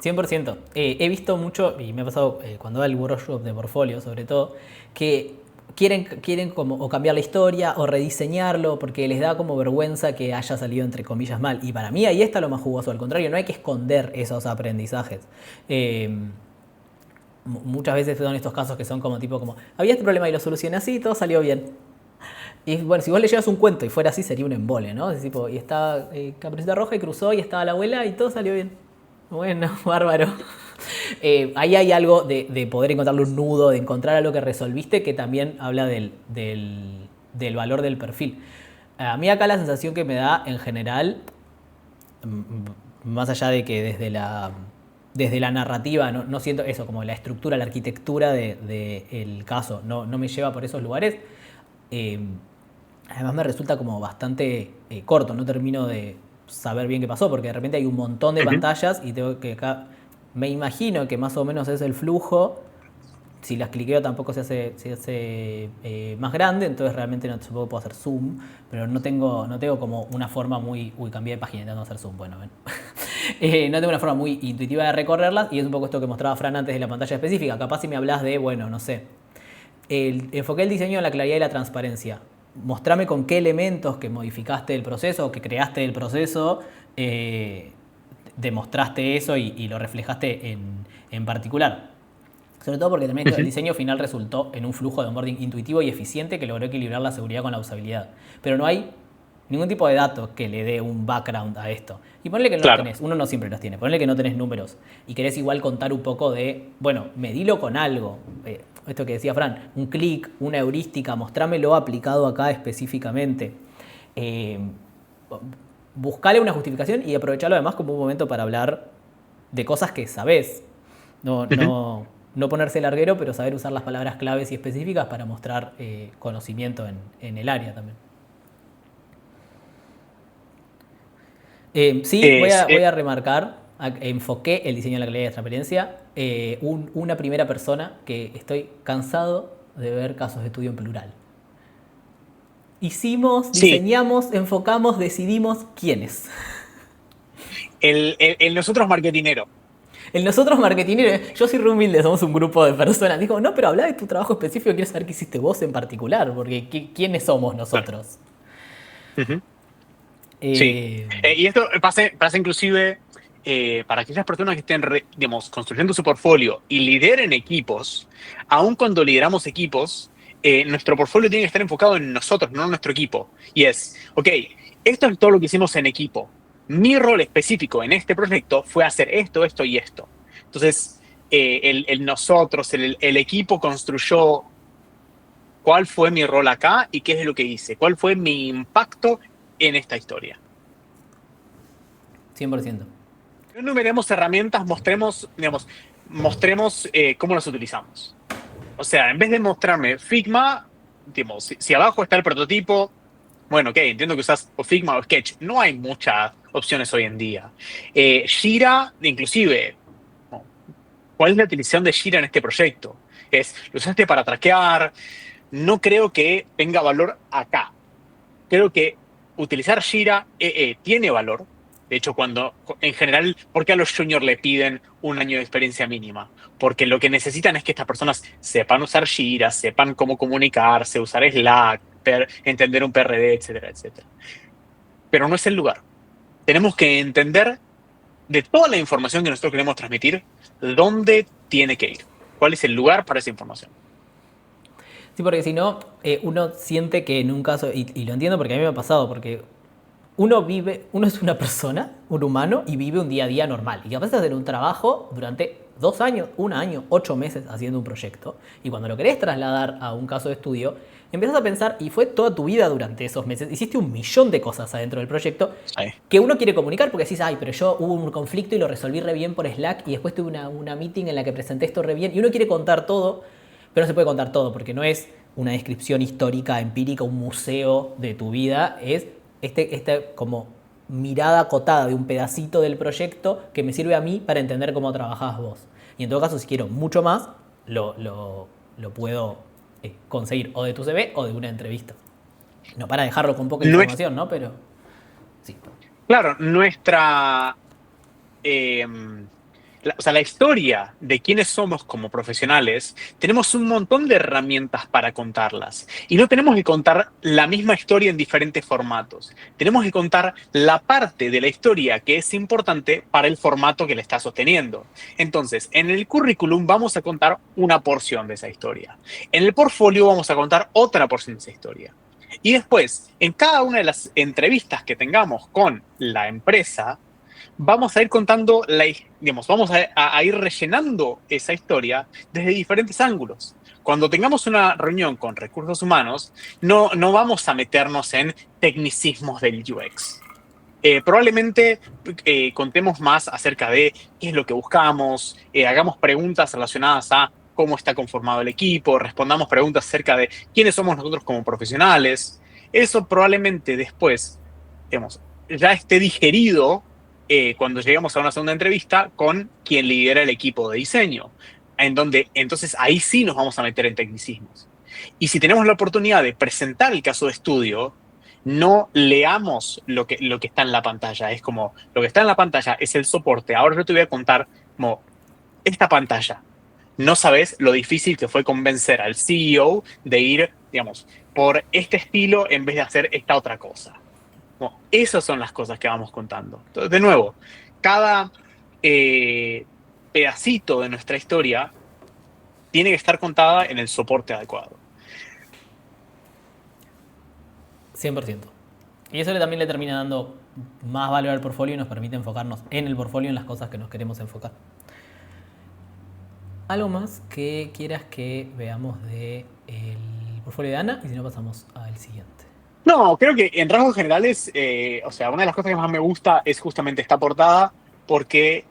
100%. He visto mucho, y me ha pasado cuando va al workshop de portfolio sobre todo, que quieren como o cambiar la historia o rediseñarlo porque les da como vergüenza que haya salido entre comillas mal. Y para mí ahí está lo más jugoso. Al contrario, no hay que esconder esos aprendizajes. Muchas veces son estos casos que son como tipo como, había este problema y lo solucioné así y todo salió bien. Y bueno, si vos le llevas un cuento y fuera así sería un embole, ¿no? Es tipo, y estaba Caperucita Roja y cruzó y estaba la abuela y todo salió bien. Bueno, bárbaro. Ahí hay algo de poder encontrarle un nudo, de encontrar algo que resolviste, que también habla del valor del perfil. A mí acá la sensación que me da en general, más allá de que desde la narrativa no siento eso, como la estructura, la arquitectura del caso, no me lleva por esos lugares. Eh, Además me resulta como bastante corto, no termino de saber bien qué pasó, porque de repente hay un montón de Ujú. pantallas y tengo que acá, me imagino que más o menos es el flujo, si las cliqueo tampoco se hace más grande, entonces realmente no supongo que puedo hacer zoom, pero no tengo como una forma muy, uy, cambié de página intentando hacer zoom, bueno, ven. No tengo una forma muy intuitiva de recorrerlas y es un poco esto que mostraba Fran antes de la pantalla específica, capaz si me hablas de, bueno, no sé, enfoqué el diseño en la claridad y la transparencia. Mostrame con qué elementos que modificaste el proceso o que creaste el proceso demostraste eso y lo reflejaste en particular. Sobre todo porque también el Ujú. diseño final resultó en un flujo de onboarding intuitivo y eficiente que logró equilibrar la seguridad con la usabilidad. Pero no hay ningún tipo de datos que le dé un background a esto. Y ponle que no los Claro. tenés, uno no siempre los tiene, ponle que no tenés números y querés igual contar un poco de, bueno, medilo con algo. Esto que decía Fran, un clic, una heurística, mostrámelo aplicado acá específicamente. Eh, Buscale una justificación y aprovecharlo además como un momento para hablar de cosas que sabés. No, Ujú. no ponerse larguero, pero saber usar las palabras claves y específicas para mostrar conocimiento en el área también. Sí, voy Es, a, voy a remarcar, enfoqué el diseño de la calidad y la transparencia, una primera persona que estoy cansado de ver casos de estudio en plural. Hicimos, sí, diseñamos, enfocamos, decidimos quiénes. el nosotros marketinero. En nosotros marketineros, yo soy re humilde, somos un grupo de personas. Dijo, no, pero habla de tu trabajo específico, quiero saber qué hiciste vos en particular, porque ¿quiénes somos Claro. nosotros? Ujú. Sí. Eh, Y esto pasa inclusive para aquellas personas que estén, digamos, construyendo su portfolio y lideren equipos, aun cuando lideramos equipos, nuestro portfolio tiene que estar enfocado en nosotros, no en nuestro equipo. Y es, ok, esto es todo lo que hicimos en equipo. Mi rol específico en este proyecto fue hacer esto, esto y esto. Entonces, el nosotros, el equipo construyó cuál fue mi rol acá y qué es lo que hice, cuál fue mi impacto en esta historia. 100%. No enumeremos herramientas, mostremos cómo las utilizamos. O sea, en vez de mostrarme Figma, digamos, si abajo está el prototipo, bueno, ok, entiendo que usas o Figma o Sketch. No hay muchas opciones hoy en día. Jira, inclusive, ¿no? ¿Cuál es la utilización de Jira en este proyecto? ¿Lo usaste para traquear? No creo que tenga valor acá. Creo que utilizar Jira tiene valor. De hecho, en general, ¿por qué a los juniors le piden un año de experiencia mínima? Porque lo que necesitan es que estas personas sepan usar Jira, sepan cómo comunicarse, usar Slack, entender un PRD, etcétera, etcétera. Pero no es el lugar. Tenemos que entender de toda la información que nosotros queremos transmitir, dónde tiene que ir. ¿Cuál es el lugar para esa información? Sí, porque si no, uno siente que en un caso, y lo entiendo porque a mí me ha pasado, porque uno es una persona, un humano, y vive un día a día normal. Y capaz de hacer un trabajo durante 2 años, 1 año, 8 meses haciendo un proyecto. Y cuando lo querés trasladar a un caso de estudio, empezás a pensar, y fue toda tu vida durante esos meses, hiciste un millón de cosas adentro del proyecto Sí. que uno quiere comunicar porque decís, ay, pero yo hubo un conflicto y lo resolví re bien por Slack y después tuve una meeting en la que presenté esto re bien. Y uno quiere contar todo, pero no se puede contar todo porque no es una descripción histórica, empírica, un museo de tu vida, es este como mirada acotada de un pedacito del proyecto que me sirve a mí para entender cómo trabajás vos. Y en todo caso, si quiero mucho más, lo puedo conseguir o de tu CV o de una entrevista. No para dejarlo con poca Nues- información, ¿no? Pero sí. claro, eh, o sea, la historia de quiénes somos como profesionales, tenemos un montón de herramientas para contarlas. Y no tenemos que contar la misma historia en diferentes formatos. Tenemos que contar la parte de la historia que es importante para el formato que le está sosteniendo. Entonces, en el currículum vamos a contar una porción de esa historia. En el portfolio vamos a contar otra porción de esa historia. Y después, en cada una de las entrevistas que tengamos con la empresa, vamos a ir contando, digamos, vamos a ir rellenando esa historia desde diferentes ángulos. Cuando tengamos una reunión con recursos humanos, no vamos a meternos en tecnicismos del UX. Probablemente contemos más acerca de qué es lo que buscamos, hagamos preguntas relacionadas a cómo está conformado el equipo, respondamos preguntas acerca de quiénes somos nosotros como profesionales. Eso probablemente después, digamos, ya esté digerido cuando lleguemos a una segunda entrevista con quien lidera el equipo de diseño, en donde entonces ahí sí nos vamos a meter en tecnicismos. Y si tenemos la oportunidad de presentar el caso de estudio, no leamos lo que está en la pantalla. Es como, lo que está en la pantalla es el soporte. Ahora yo te voy a contar como esta pantalla. No sabes lo difícil que fue convencer al CEO de ir, digamos, por este estilo en vez de hacer esta otra cosa. Bueno, esas son las cosas que vamos contando. Entonces, de nuevo, cada eh, pedacito de nuestra historia tiene que estar contada en el soporte adecuado. 100%. Y eso también le termina dando más valor al portfolio y nos permite enfocarnos en el portfolio en las cosas que nos queremos enfocar. ¿Algo más que quieras que veamos del portfolio de Ana? Y si no, pasamos al siguiente. No, creo que en rasgos generales, o sea, una de las cosas que más me gusta es justamente esta portada, porque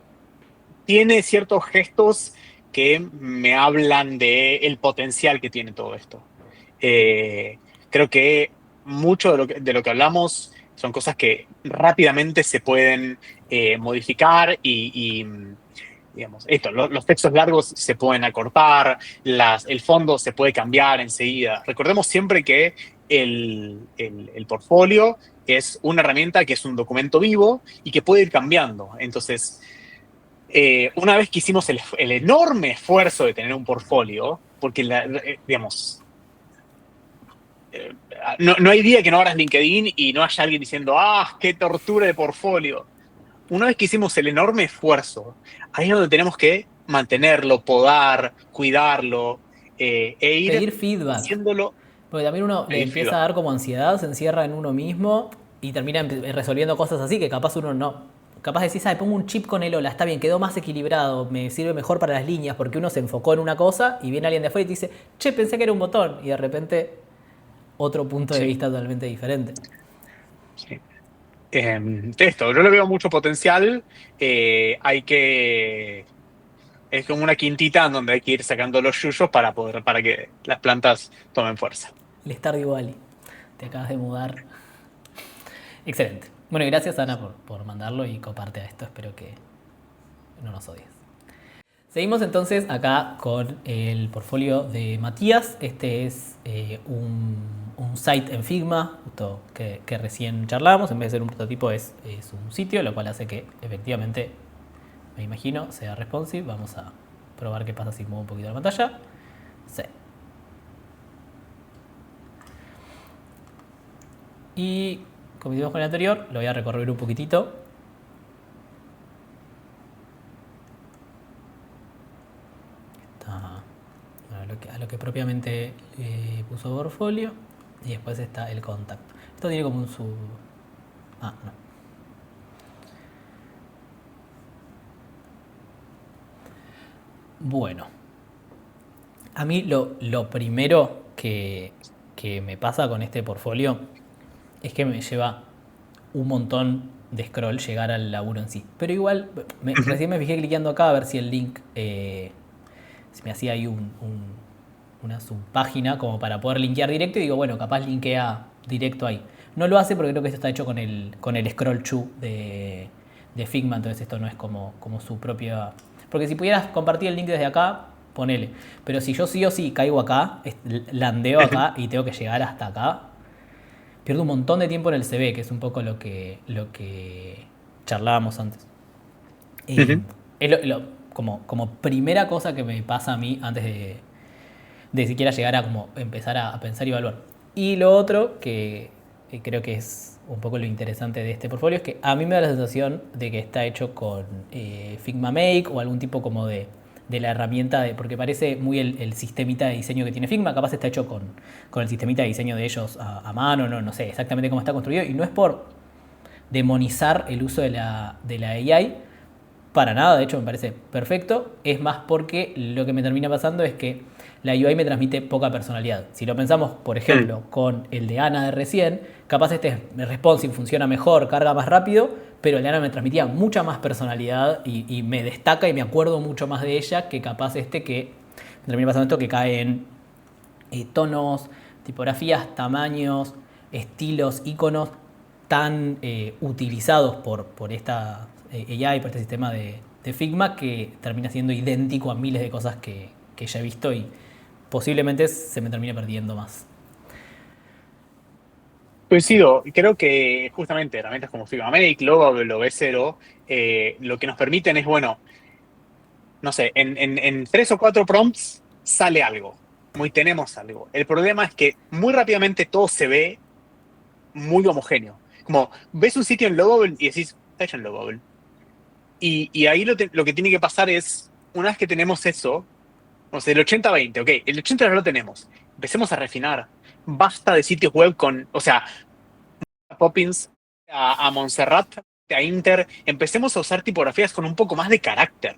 tiene ciertos gestos que me hablan de el potencial que tiene todo esto. Eh, Creo que mucho de lo que hablamos son cosas que rápidamente se pueden modificar digamos, esto, los textos largos se pueden acortar, el fondo se puede cambiar enseguida. Recordemos siempre que el portfolio es una herramienta que es un documento vivo y que puede ir cambiando. Entonces, una vez que hicimos el enorme esfuerzo de tener un portfolio, porque, digamos, no hay día que no abras LinkedIn y no haya alguien diciendo, ah, qué tortura de portfolio. Una vez que hicimos el enorme esfuerzo, ahí es donde tenemos que mantenerlo, podar, cuidarlo, e ir Pedir feedback. haciéndolo, Porque también uno le pedir empieza a feedback. dar como ansiedad, se encierra en uno mismo y termina resolviendo cosas así que capaz uno no. Capaz decís, ah, pongo un chip con el Ola, está bien, quedó más equilibrado, me sirve mejor para las líneas, porque uno se enfocó en una cosa y viene alguien de afuera y te dice, che, pensé que era un botón. Y de repente, otro punto de Sí, vista totalmente diferente. sí. Esto, yo le veo mucho potencial. Hay que. Es como una quintita en donde hay que ir sacando los yuyos para que las plantas tomen fuerza. El Stardew Valley. Te acabas de mudar. Excelente. Bueno, y gracias Ana por mandarlo y coparte a esto. Espero que no nos odies. Seguimos entonces acá con el portfolio de Matías. Este es un site en Figma, justo que recién charlábamos. En vez de ser un prototipo es un sitio, lo cual hace que efectivamente, me imagino, sea responsive. Vamos a probar qué pasa si muevo un poquito la pantalla. Sí. Y como hicimos con el anterior, lo voy a recorrer un poquitito. A lo que propiamente puso portfolio. Y después está el contacto. Esto tiene como un sub. Ah, no. Bueno, a mí lo primero que me pasa con este portfolio es que me lleva un montón de scroll llegar al laburo en sí. Pero igual, Ujú. recién me fijé cliqueando acá a ver si el link, si me hacía ahí una subpágina como para poder linkear directo y digo, bueno, capaz linkea directo ahí. No lo hace porque creo que esto está hecho con el scroll chu de Figma, entonces esto no es como su propia... Porque si pudieras compartir el link desde acá, ponele. Pero si yo sí o sí caigo acá, landeo acá y tengo que llegar hasta acá, pierdo un montón de tiempo en el CV, que es un poco lo que charlábamos antes. Y Ujú. es como primera cosa que me pasa a mí antes de siquiera llegar a como empezar a pensar y evaluar. Y lo otro que creo que es un poco lo interesante de este portfolio es que a mí me da la sensación de que está hecho con Figma Make o algún tipo como de la herramienta, porque parece muy el sistemita de diseño que tiene Figma, capaz está hecho con el sistemita de diseño de ellos a mano, no sé exactamente cómo está construido, y no es por demonizar el uso de la AI, para nada, de hecho me parece perfecto. Es más porque lo que me termina pasando es que la UI me transmite poca personalidad. Si lo pensamos, por Mm. ejemplo, con el de Ana de recién, capaz este responsive funciona mejor, carga más rápido, pero el de Ana me transmitía mucha más personalidad y me destaca y me acuerdo mucho más de ella que capaz este que me termina pasando esto que cae en tonos, tipografías, tamaños, estilos, iconos tan utilizados por esta AI, por este sistema de Figma, que termina siendo idéntico a miles de cosas que ya he visto y posiblemente se me termine perdiendo más. Coincido, creo que justamente herramientas como Figma Make, Logo, V0, lo que nos permiten es, bueno, no sé, en tres o cuatro prompts sale algo, muy tenemos algo. El problema es que muy rápidamente todo se ve muy homogéneo. Como ves un sitio en Lovable y decís, está hecho en Lovable. Y ahí lo que tiene que pasar es, una vez que tenemos eso, o sea, el 80-20, ok, el 80 ya lo tenemos. Empecemos a refinar. Basta de sitios web con, o sea, a Poppins, a Montserrat, a Inter. Empecemos a usar tipografías con un poco más de carácter.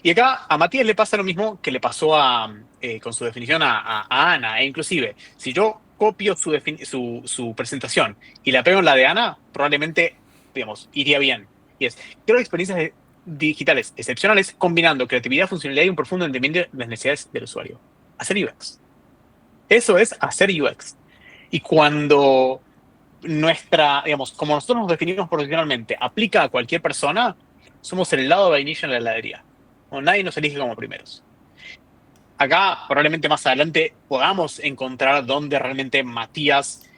Y acá a Matías le pasa lo mismo que le pasó con su definición a Ana. E inclusive, si yo copio su presentación y la pego en la de Ana, probablemente, digamos, iría bien. Y es, creo experiencias digitales excepcionales combinando creatividad, funcionalidad y un profundo entendimiento de las necesidades del usuario. Hacer UX. Eso es hacer UX. Y cuando digamos, como nosotros nos definimos profesionalmente, aplica a cualquier persona, somos el helado de vainilla en la heladería. O nadie nos elige como primeros. Acá, probablemente más adelante, podamos encontrar dónde realmente Matías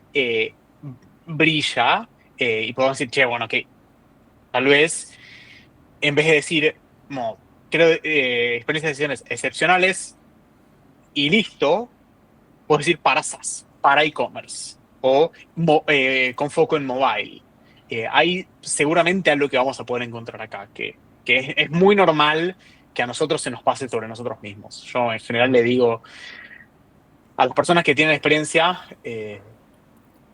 brilla y podamos decir, che, bueno, que tal vez en vez de decir, como, creo, experiencias de decisiones excepcionales y listo, puedo decir para SaaS, para e-commerce o con foco en mobile. Hay seguramente algo que vamos a poder encontrar acá, que es muy normal que a nosotros se nos pase sobre nosotros mismos. Yo en general le digo a las personas que tienen experiencia,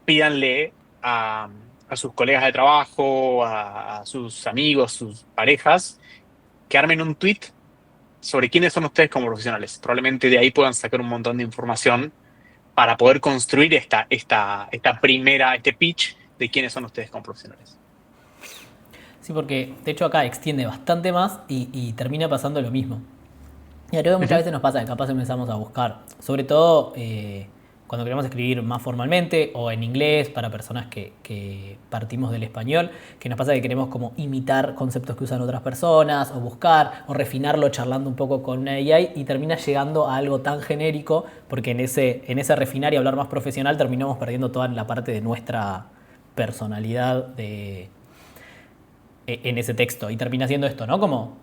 pídanle a sus colegas de trabajo, a sus amigos, sus parejas, que armen un tweet sobre quiénes son ustedes como profesionales. Probablemente de ahí puedan sacar un montón de información para poder construir esta primera, este pitch de quiénes son ustedes como profesionales. Sí, porque de hecho acá extiende bastante más y termina pasando lo mismo. Y creo que muchas Ujú. veces nos pasa que capaz empezamos a buscar, sobre todo cuando queremos escribir más formalmente o en inglés para personas que partimos del español, que nos pasa que queremos como imitar conceptos que usan otras personas o buscar o refinarlo charlando un poco con una AI y termina llegando a algo tan genérico porque en ese refinar y hablar más profesional terminamos perdiendo toda la parte de nuestra personalidad en ese texto y termina siendo esto, ¿no? Como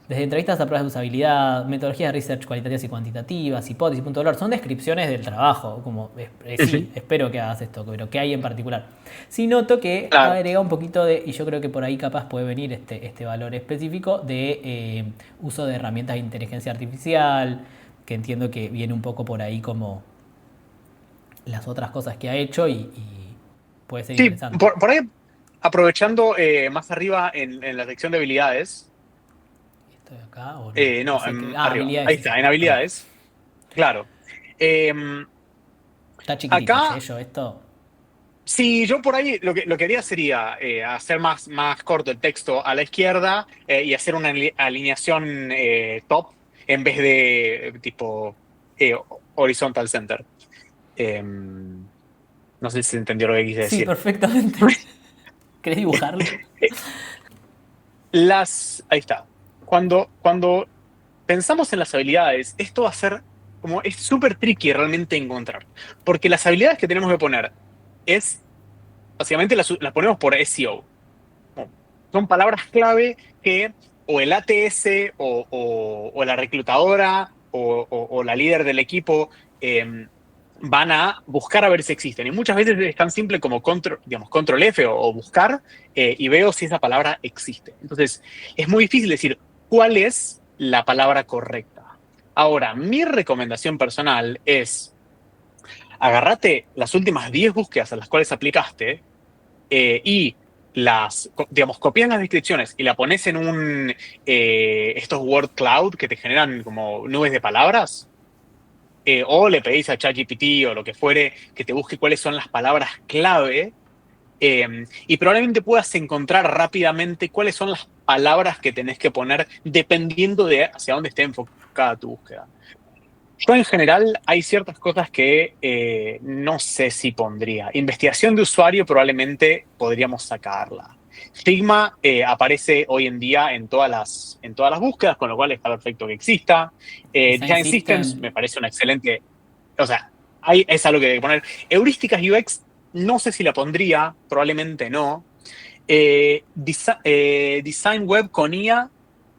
desde entrevistas a pruebas de usabilidad, metodologías de research cualitativas y cuantitativas, hipótesis, punto de valor, son descripciones del trabajo, como Ujú. sí, espero que hagas esto, pero ¿qué hay en particular? Sí noto que Claro. agrega un poquito de, y yo creo que por ahí capaz puede venir este valor específico de uso de herramientas de inteligencia artificial, que entiendo que viene un poco por ahí como las otras cosas que ha hecho y puede ser Sí, interesante. por ahí, aprovechando más arriba en la sección de habilidades, ¿Estoy acá o no? No, arriba. Habilidades, Ahí sí, sí. está, en Perdón. habilidades. Claro. Em, Está chiquitito, acá, sello esto. sí, yo por ahí lo que haría sería hacer más corto el texto a la izquierda y hacer una alineación top en vez de tipo eh, horizontal center. Em, no sé si se entendió lo que quise Sí, decir. perfectamente. ¿Querés dibujarlo? Ahí está. Cuando pensamos en las habilidades, esto va a ser como es súper tricky realmente encontrar, porque las habilidades que tenemos que poner es, básicamente las ponemos por SEO. Son palabras clave que o el ATS o la reclutadora o la líder del equipo van a buscar a ver si existen. Y muchas veces es tan simple como control F o buscar y veo si esa palabra existe. Entonces, es muy difícil decir cuál es la palabra correcta. Ahora, mi recomendación personal es agarrate las últimas 10 búsquedas a las cuales aplicaste y digamos, copias las descripciones y la pones en estos word cloud que te generan como nubes de palabras, o le pedís a ChatGPT o lo que fuere que te busque cuáles son las palabras clave, y probablemente puedas encontrar rápidamente cuáles son las palabras que tenés que poner dependiendo de hacia dónde esté enfocada tu búsqueda. Yo en general hay ciertas cosas que no sé si pondría. Investigación de usuario probablemente podríamos sacarla. Figma aparece hoy en día en todas las búsquedas, con lo cual está perfecto que exista. Design Design Systems System. me parece una excelente, o sea, es algo que hay que poner. Heurísticas UX, no sé si la pondría, probablemente no. Design Web con IA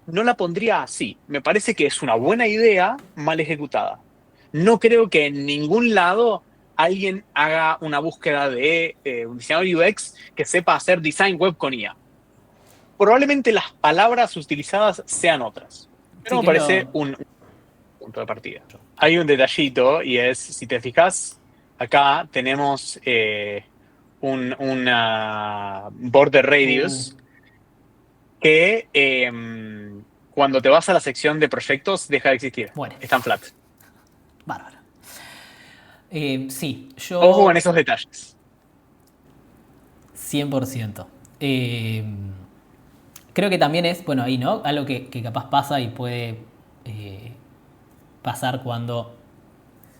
no la pondría así. Me parece que es una buena idea mal ejecutada. No creo que en ningún lado alguien haga una búsqueda de un diseñador UX que sepa hacer design web con IA. Probablemente las palabras utilizadas sean otras, pero Sí, me que es lo. parece un punto de partida. Hay un detallito y es, si te fijas, acá tenemos una border Uh, radius que cuando te vas a la sección de proyectos deja de existir. bueno, Están flat. bárbaro. Sí, Ojo con yo esos detalles. 100%. Eh, Creo que también es, bueno, ahí, ¿no? Algo que capaz pasa y puede eh, pasar cuando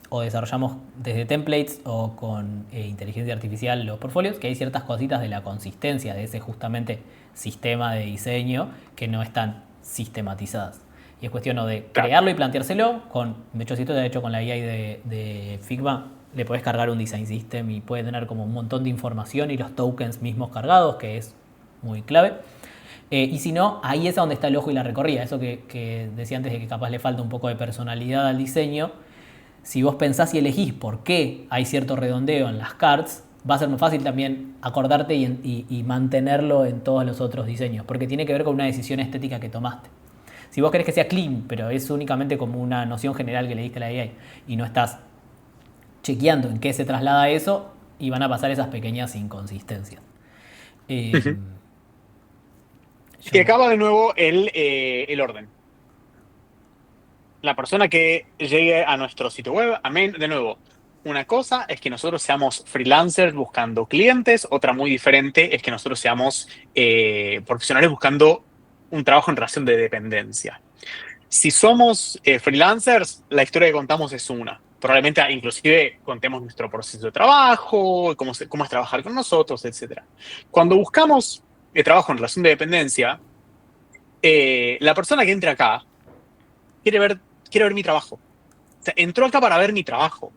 o desarrollamos desde templates o con inteligencia artificial los portfolios, que hay ciertas cositas de la consistencia de ese justamente sistema de diseño que no están sistematizadas. Y es cuestión de Claro. crearlo y planteárselo. De hecho, si esto está hecho con la AI de Figma, le puedes cargar un design system y puede tener como un montón de información y los tokens mismos cargados, que es muy clave. Y si no, ahí es donde está el ojo y la recorrida. Eso que decía antes de que capaz le falta un poco de personalidad al diseño. Si vos pensás y elegís por qué hay cierto redondeo en las cards, va a ser muy fácil también acordarte y mantenerlo en todos los otros diseños, porque tiene que ver con una decisión estética que tomaste. Si vos querés que sea clean, pero es únicamente como una noción general que le diste a la AI y no estás chequeando en qué se traslada eso, y van a pasar esas pequeñas inconsistencias. Eh, Ujú. Y yo, acaba de nuevo el orden. La persona que llegue a nuestro sitio web, amén, de nuevo. Una cosa es que nosotros seamos freelancers buscando clientes, otra muy diferente es que nosotros seamos profesionales buscando un trabajo en relación de dependencia. Si somos freelancers, la historia que contamos es una. Probablemente inclusive contemos nuestro proceso de trabajo, cómo es trabajar con nosotros, etcétera. Cuando buscamos trabajo en relación de dependencia, la persona que entra acá quiere ver mi trabajo. O sea, entró acá para ver mi trabajo,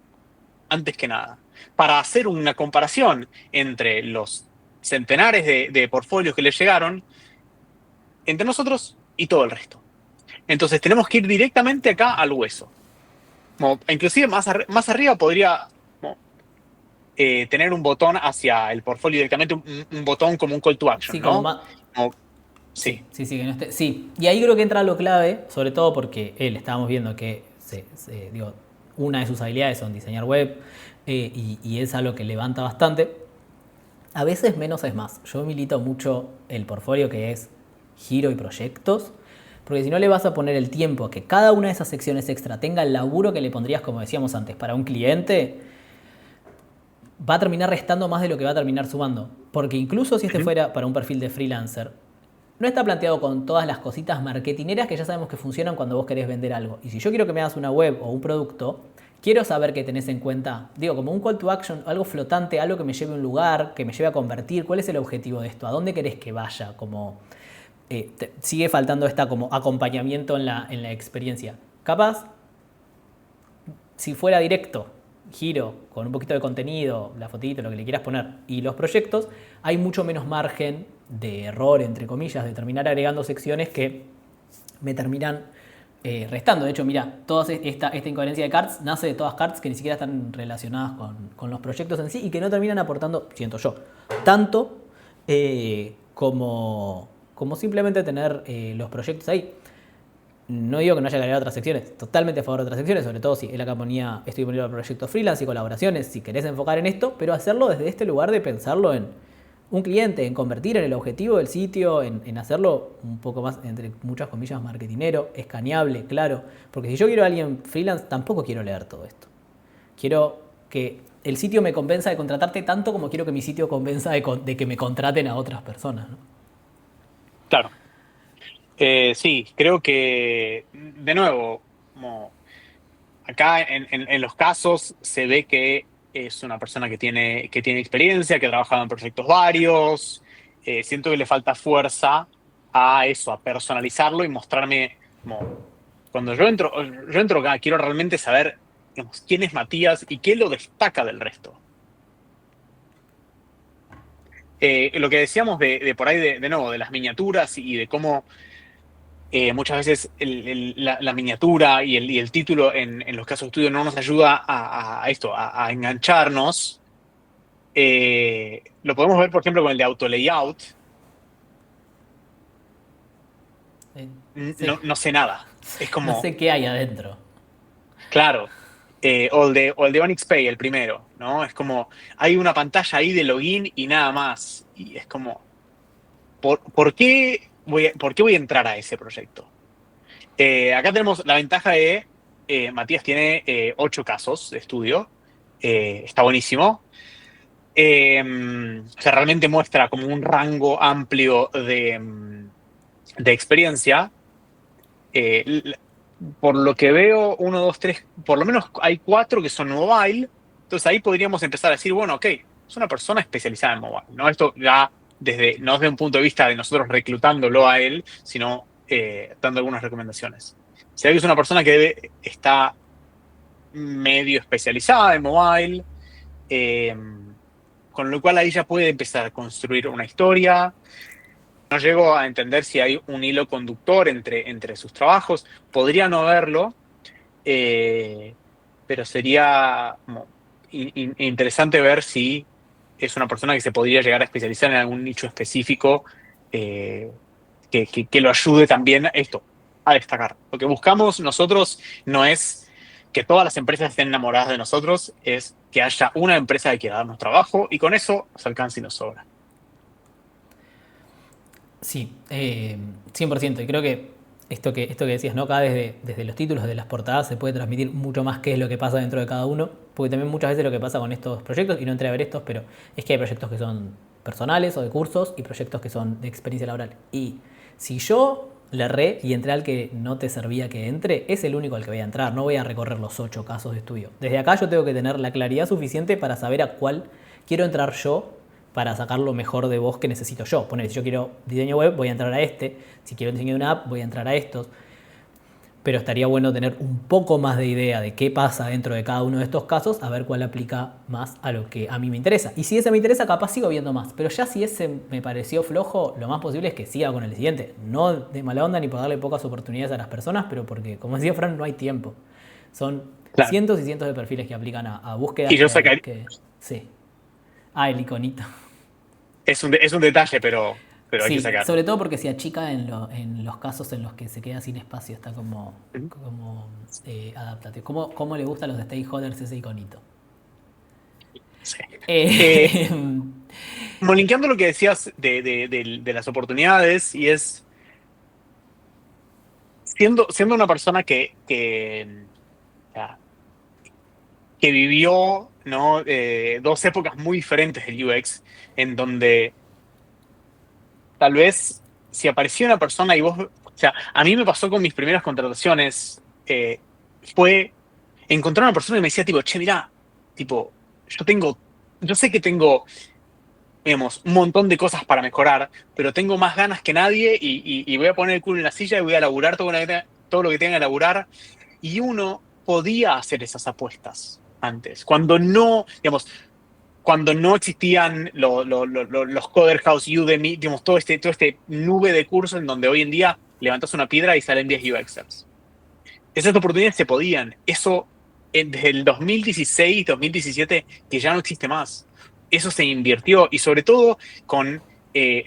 antes que nada. Para hacer una comparación entre los centenares de portfolios que le llegaron, entre nosotros y todo el resto. Entonces tenemos que ir directamente acá al hueso. Inclusive más arriba podría como, tener un botón hacia el portfolio directamente, un botón como un call to action, sí, como ¿no? más. Como- sí. Sí, sí, sí, que no esté. Sí, y ahí creo que entra lo clave, sobre todo porque él estábamos viendo que digo, una de sus habilidades son diseñar web y es algo que levanta bastante. A veces menos es más. Yo milito mucho el portfolio que es giro y proyectos, Porque si no le vas a poner el tiempo a que cada una de esas secciones extra tenga el laburo que le pondrías, como decíamos antes, para un cliente, va a terminar restando más de lo que va a terminar sumando. Porque incluso si este Ujú. fuera para un perfil de freelancer, no está planteado con todas las cositas marketineras que ya sabemos que funcionan cuando vos querés vender algo. Y si yo quiero que me hagas una web o un producto, quiero saber que tenés en cuenta, digo, como un call to action, algo flotante, algo que me lleve a un lugar, que me lleve a convertir. ¿Cuál es el objetivo de esto? ¿A dónde querés que vaya? Como, sigue faltando esta como acompañamiento en la experiencia. Capaz, si fuera directo, giro con un poquito de contenido, la fotito, lo que le quieras poner, y los proyectos, hay mucho menos margen de error, entre comillas, de terminar agregando secciones que me terminan restando. De hecho, mira, toda esta incoherencia de cards nace de todas cards que ni siquiera están relacionadas con los proyectos en sí y que no terminan aportando, siento yo, tanto como simplemente tener los proyectos ahí. No digo que no haya que agregar otras secciones, totalmente a favor de otras secciones, sobre todo si es la que ponía, estoy poniendo proyectos freelance y colaboraciones, si querés enfocar en esto, pero hacerlo desde este lugar de pensarlo en un cliente, en convertir en el objetivo del sitio, en hacerlo un poco más, entre muchas comillas, marketinero, escaneable, claro. Porque si yo quiero a alguien freelance, tampoco quiero leer todo esto. Quiero que el sitio me convenza de contratarte tanto como quiero que mi sitio convenza de que me contraten a otras personas, ¿no? Claro. Sí, creo que, de nuevo, como acá en los casos se ve que es una persona que tiene experiencia, que ha trabajado en proyectos varios. Siento que le falta fuerza a eso, a personalizarlo y mostrarme como cuando yo entro acá, quiero realmente saber, digamos, quién es Matías y qué lo destaca del resto. Lo que decíamos de por ahí, de nuevo, de las miniaturas y de cómo muchas veces la miniatura y el título en los casos de estudio no nos ayuda a esto, a engancharnos. Lo podemos ver, por ejemplo, con el de auto layout. Sí, No sé nada. Es no como, sé qué hay adentro. claro. O el de Onyx Pay, el primero, ¿no? Es como, hay una pantalla ahí de login y nada más. Y es como, por qué voy a entrar a ese proyecto? Acá tenemos la ventaja de Matías tiene 8 casos de estudio. Está buenísimo. O sea, realmente muestra como un rango amplio de experiencia. Eh, por lo que veo, uno, dos, tres, por lo menos hay 4 que son mobile. Entonces ahí podríamos empezar a decir, bueno, ok, es una persona especializada en mobile, ¿no? Esto ya no desde un punto de vista de nosotros reclutándolo a él, sino dando algunas recomendaciones. Si hay que es una persona que está medio especializada en mobile, eh, con lo cual ahí ya puede empezar a construir una historia. No llego a entender si hay un hilo conductor entre sus trabajos. Podría no haberlo, eh, pero sería como interesante ver si es una persona que se podría llegar a especializar en algún nicho específico eh, que lo ayude también a esto, a destacar. Lo que buscamos nosotros no es que todas las empresas estén enamoradas de nosotros, es que haya una empresa que quiera darnos trabajo y con eso nos alcance y nos sobra. Sí, 100%. Y creo que esto que decías, ¿no? Acá desde los títulos de las portadas se puede transmitir mucho más qué es lo que pasa dentro de cada uno. Porque también muchas veces lo que pasa con estos proyectos, y no entré a ver estos, pero es que hay proyectos que son personales o de cursos y proyectos que son de experiencia laboral. Y si yo le erré y entré al que no te servía que entre, es el único al que voy a entrar. No voy a recorrer los 8 casos de estudio. Desde acá yo tengo que tener la claridad suficiente para saber a cuál quiero entrar yo para sacar lo mejor de vos que necesito yo. Poner, si yo quiero diseño web, voy a entrar a este. Si quiero diseño de una app, voy a entrar a estos. Pero estaría bueno tener un poco más de idea de qué pasa dentro de cada uno de estos casos, a ver cuál aplica más a lo que a mí me interesa. Y si ese me interesa, capaz sigo viendo más. Pero ya si ese me pareció flojo, lo más posible es que siga con el siguiente. No de mala onda ni por darle pocas oportunidades a las personas, pero porque, como decía Fran, no hay tiempo. Son Claro. cientos y cientos de perfiles que aplican a búsquedas Y yo sé que que... Sí. Ah, el iconito. es un detalle, pero hay que Sí, sacarlo. sobre todo porque se achica en los casos en los que se queda sin espacio, está Ujú. como adaptativo. ¿Cómo le gusta a los stakeholders ese iconito? Sí. Eh, Eh, como linkeando lo que decías de las oportunidades, y es siendo una persona ya, que vivió, ¿no? Dos épocas muy diferentes del UX, en donde tal vez si aparecía una persona y vos, o sea, a mí me pasó con mis primeras contrataciones, fue encontrar una persona y me decía, tipo, che, mirá, tipo, yo sé que tengo, digamos, un montón de cosas para mejorar, pero tengo más ganas que nadie y voy a poner el culo en la silla y voy a laburar todo lo que tenga que laburar. Y uno podía hacer esas apuestas antes, cuando no existían los Coder House, Udemy, digamos, todo este nube de cursos en donde hoy en día levantas una piedra y salen 10 UXers. Esas oportunidades se podían. Eso desde el 2016, 2017, que ya no existe más. Eso se invirtió y sobre todo con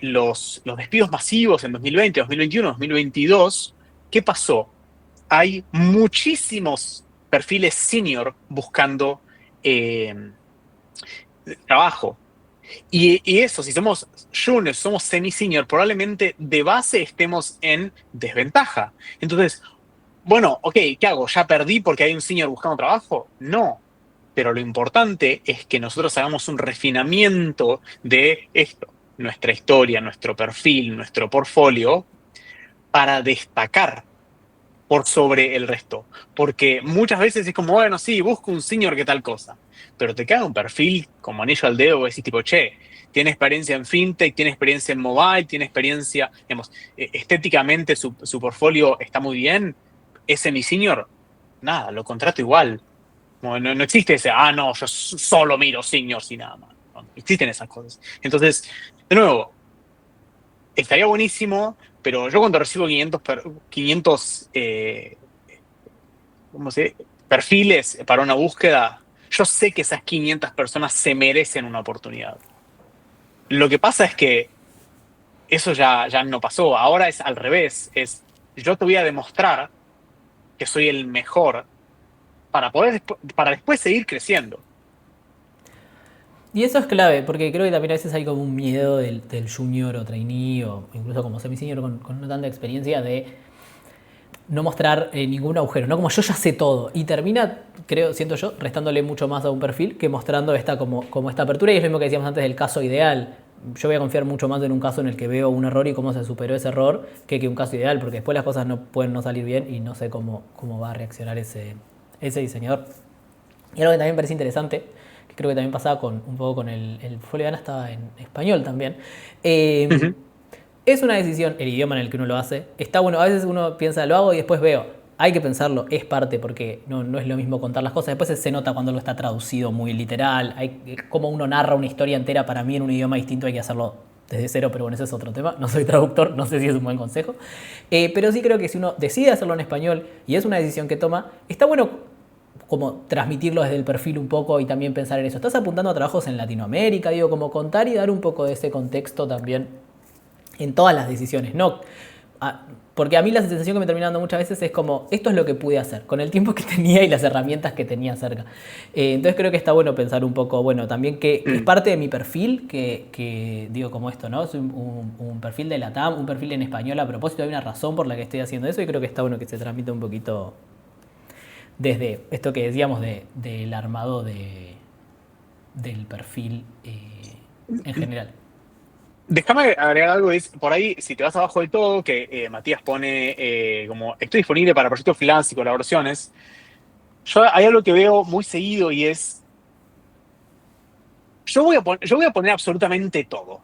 los despidos masivos en 2020, 2021, 2022. ¿Qué pasó? Hay muchísimos perfiles senior buscando eh, trabajo. Y eso, si somos juniors, somos semi-senior, probablemente de base estemos en desventaja. Entonces, bueno, ok, ¿qué hago? ¿Ya perdí porque hay un senior buscando trabajo? No. Pero lo importante es que nosotros hagamos un refinamiento de esto, nuestra historia, nuestro perfil, nuestro portfolio, para destacar por sobre el resto. Porque muchas veces es como, bueno, sí, busco un senior que tal cosa. Pero te queda un perfil como anillo al dedo, decís tipo, che, tiene experiencia en fintech, tiene experiencia en mobile, tiene experiencia, digamos, estéticamente su portfolio está muy bien. Ese mi senior, nada, lo contrato igual. No existe ese, no, yo solo miro seniors y nada más. No existen esas cosas. Entonces, de nuevo, estaría buenísimo, pero yo cuando recibo 500 ¿cómo perfiles para una búsqueda, yo sé que esas 500 personas se merecen una oportunidad. Lo que pasa es que eso ya no pasó, ahora es al revés, yo te voy a demostrar que soy el mejor para después seguir creciendo. Y eso es clave, porque creo que también a veces hay como un miedo del junior o trainee o incluso como semi-senior con no tanta experiencia de no mostrar ningún agujero, ¿no? Como yo ya sé todo. Y termina, creo, siento yo, restándole mucho más a un perfil que mostrando esta como esta apertura. Y es lo mismo que decíamos antes del caso ideal. Yo voy a confiar mucho más en un caso en el que veo un error y cómo se superó ese error que un caso ideal, porque después las cosas no pueden no salir bien y no sé cómo va a reaccionar ese diseñador. Y algo que también me parece interesante, que creo que también pasaba un poco con el folio de Ana, estaba en español también. Ujú. Es una decisión, el idioma en el que uno lo hace. Está bueno, a veces uno piensa, lo hago y después veo. Hay que pensarlo, es parte, porque no es lo mismo contar las cosas. Después se nota cuando lo está traducido muy literal. Como uno narra una historia entera, para mí en un idioma distinto hay que hacerlo desde cero, pero bueno, ese es otro tema. No soy traductor, no sé si es un buen consejo. Pero sí creo que si uno decide hacerlo en español y es una decisión que toma, está bueno como transmitirlo desde el perfil un poco y también pensar en eso. Estás apuntando a trabajos en Latinoamérica, digo, como contar y dar un poco de ese contexto también en todas las decisiones, ¿no? Porque a mí la sensación que me termina dando muchas veces es como, esto es lo que pude hacer, con el tiempo que tenía y las herramientas que tenía cerca. Entonces creo que está bueno pensar un poco, bueno, también que es Mm. parte de mi perfil, que digo como esto, ¿no? Es un perfil de LATAM, un perfil en español a propósito, hay una razón por la que estoy haciendo eso y creo que está bueno que se transmita un poquito desde esto que decíamos del armado del perfil en general. Déjame agregar algo, es por ahí, si te vas abajo del todo, que Matías pone como estoy disponible para proyectos freelance y colaboraciones. Hay algo que veo muy seguido y es, yo voy a poner absolutamente todo,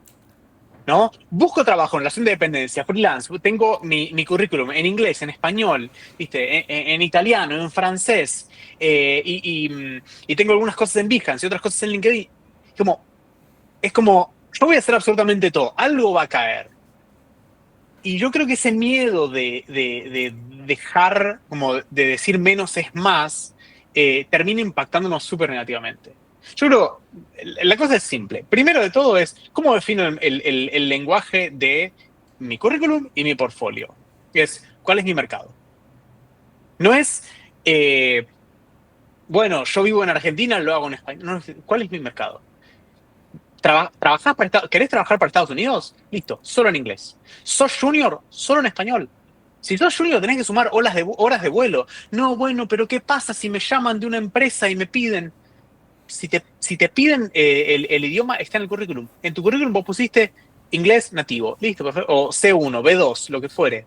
¿no? Busco trabajo en relación de dependencia, freelance, tengo mi currículum en inglés, en español, ¿viste? En italiano, en francés, y tengo algunas cosas en Behance y otras cosas en LinkedIn. Como, es como, yo voy a hacer absolutamente todo, algo va a caer. Y yo creo que ese miedo de dejar, como de decir menos es más, termina impactándonos súper negativamente. Yo creo, la cosa es simple. Primero de todo es, ¿cómo defino el lenguaje de mi currículum y mi portfolio? Es, ¿cuál es mi mercado? No es, eh, bueno, yo vivo en Argentina, lo hago en español. No, ¿cuál es mi mercado? ¿Querés trabajar para Estados Unidos? Listo, solo en inglés. ¿Sos junior? Solo en español. Si sos junior tenés que sumar horas de vuelo. No, bueno, pero ¿qué pasa si me llaman de una empresa y me piden? Si te piden el idioma, está en el currículum. En tu currículum vos pusiste inglés nativo, listo, perfecto, o C1, B2, lo que fuere.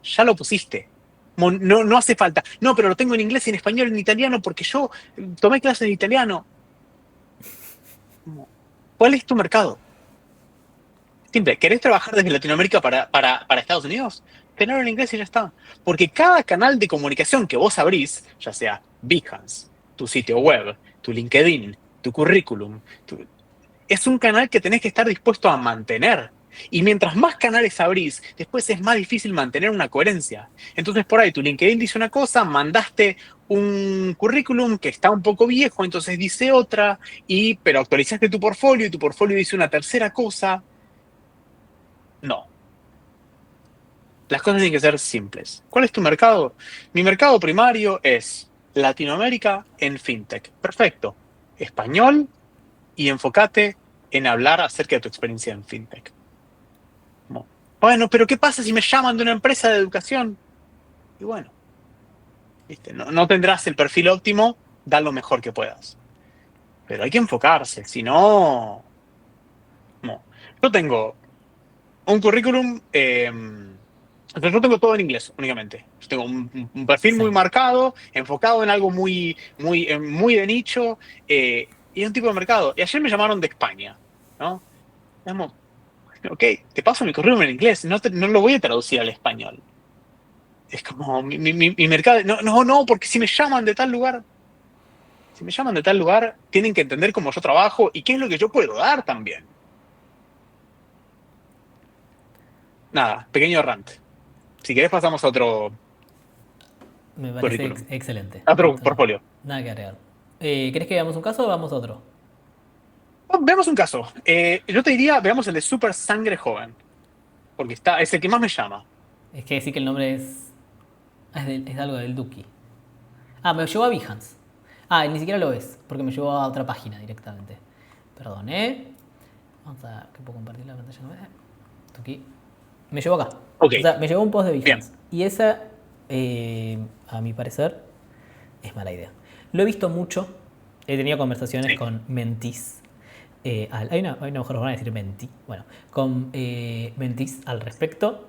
Ya lo pusiste. No, no hace falta. No, pero lo tengo en inglés, en español, en italiano, porque yo tomé clases de italiano. ¿Cuál es tu mercado? Simple, ¿querés trabajar desde Latinoamérica para Estados Unidos? Tenerlo en inglés y ya está. Porque cada canal de comunicación que vos abrís, ya sea Behance, tu sitio web, tu LinkedIn, tu currículum, es un canal que tenés que estar dispuesto a mantener. Y mientras más canales abrís, después es más difícil mantener una coherencia. Entonces, por ahí tu LinkedIn dice una cosa, mandaste un currículum que está un poco viejo, entonces dice otra, pero actualizaste tu portfolio y tu portfolio dice una tercera cosa. No, las cosas tienen que ser simples. ¿Cuál es tu mercado? Mi mercado primario es Latinoamérica en FinTech. Perfecto. Español y enfócate en hablar acerca de tu experiencia en FinTech. Bueno, pero ¿qué pasa si me llaman de una empresa de educación? Y bueno, ¿viste? No, no tendrás el perfil óptimo, da lo mejor que puedas. Pero hay que enfocarse, si no, no. Yo tengo un currículum, yo tengo todo en inglés únicamente. Yo tengo un perfil muy Same. marcado, enfocado en algo muy de nicho, y un tipo de mercado. Y ayer me llamaron de España, ¿no? Digamos, ok, te paso mi currículum en inglés, no lo voy a traducir al español. Es como mi mercado. No, no, no, porque si me llaman de tal lugar, tienen que entender cómo yo trabajo y qué es lo que yo puedo dar también. Nada, pequeño rant. Si querés pasamos a otro Me parece currículum, excelente. a otro portfolio. Nada que agregar. ¿Querés que veamos un caso o vamos a otro? Veamos un caso. Yo te diría, veamos el de Super Sangre Joven, porque es el que más me llama. Es que decir que el nombre es algo del Duki. Ah, me llevó a Behance. Ah, y ni siquiera lo ves, porque me llevó a otra página directamente. Perdón, ¿eh? Vamos a que puedo compartir la pantalla. Duki. Me llevó acá. Ok, O sea, me llevó un post de bien. Behance. Y esa, a mi parecer, es mala idea. Lo he visto mucho. He tenido conversaciones Sí. con mentis. Hay una mejor forma de decir mentí. Bueno, con mentis al respecto.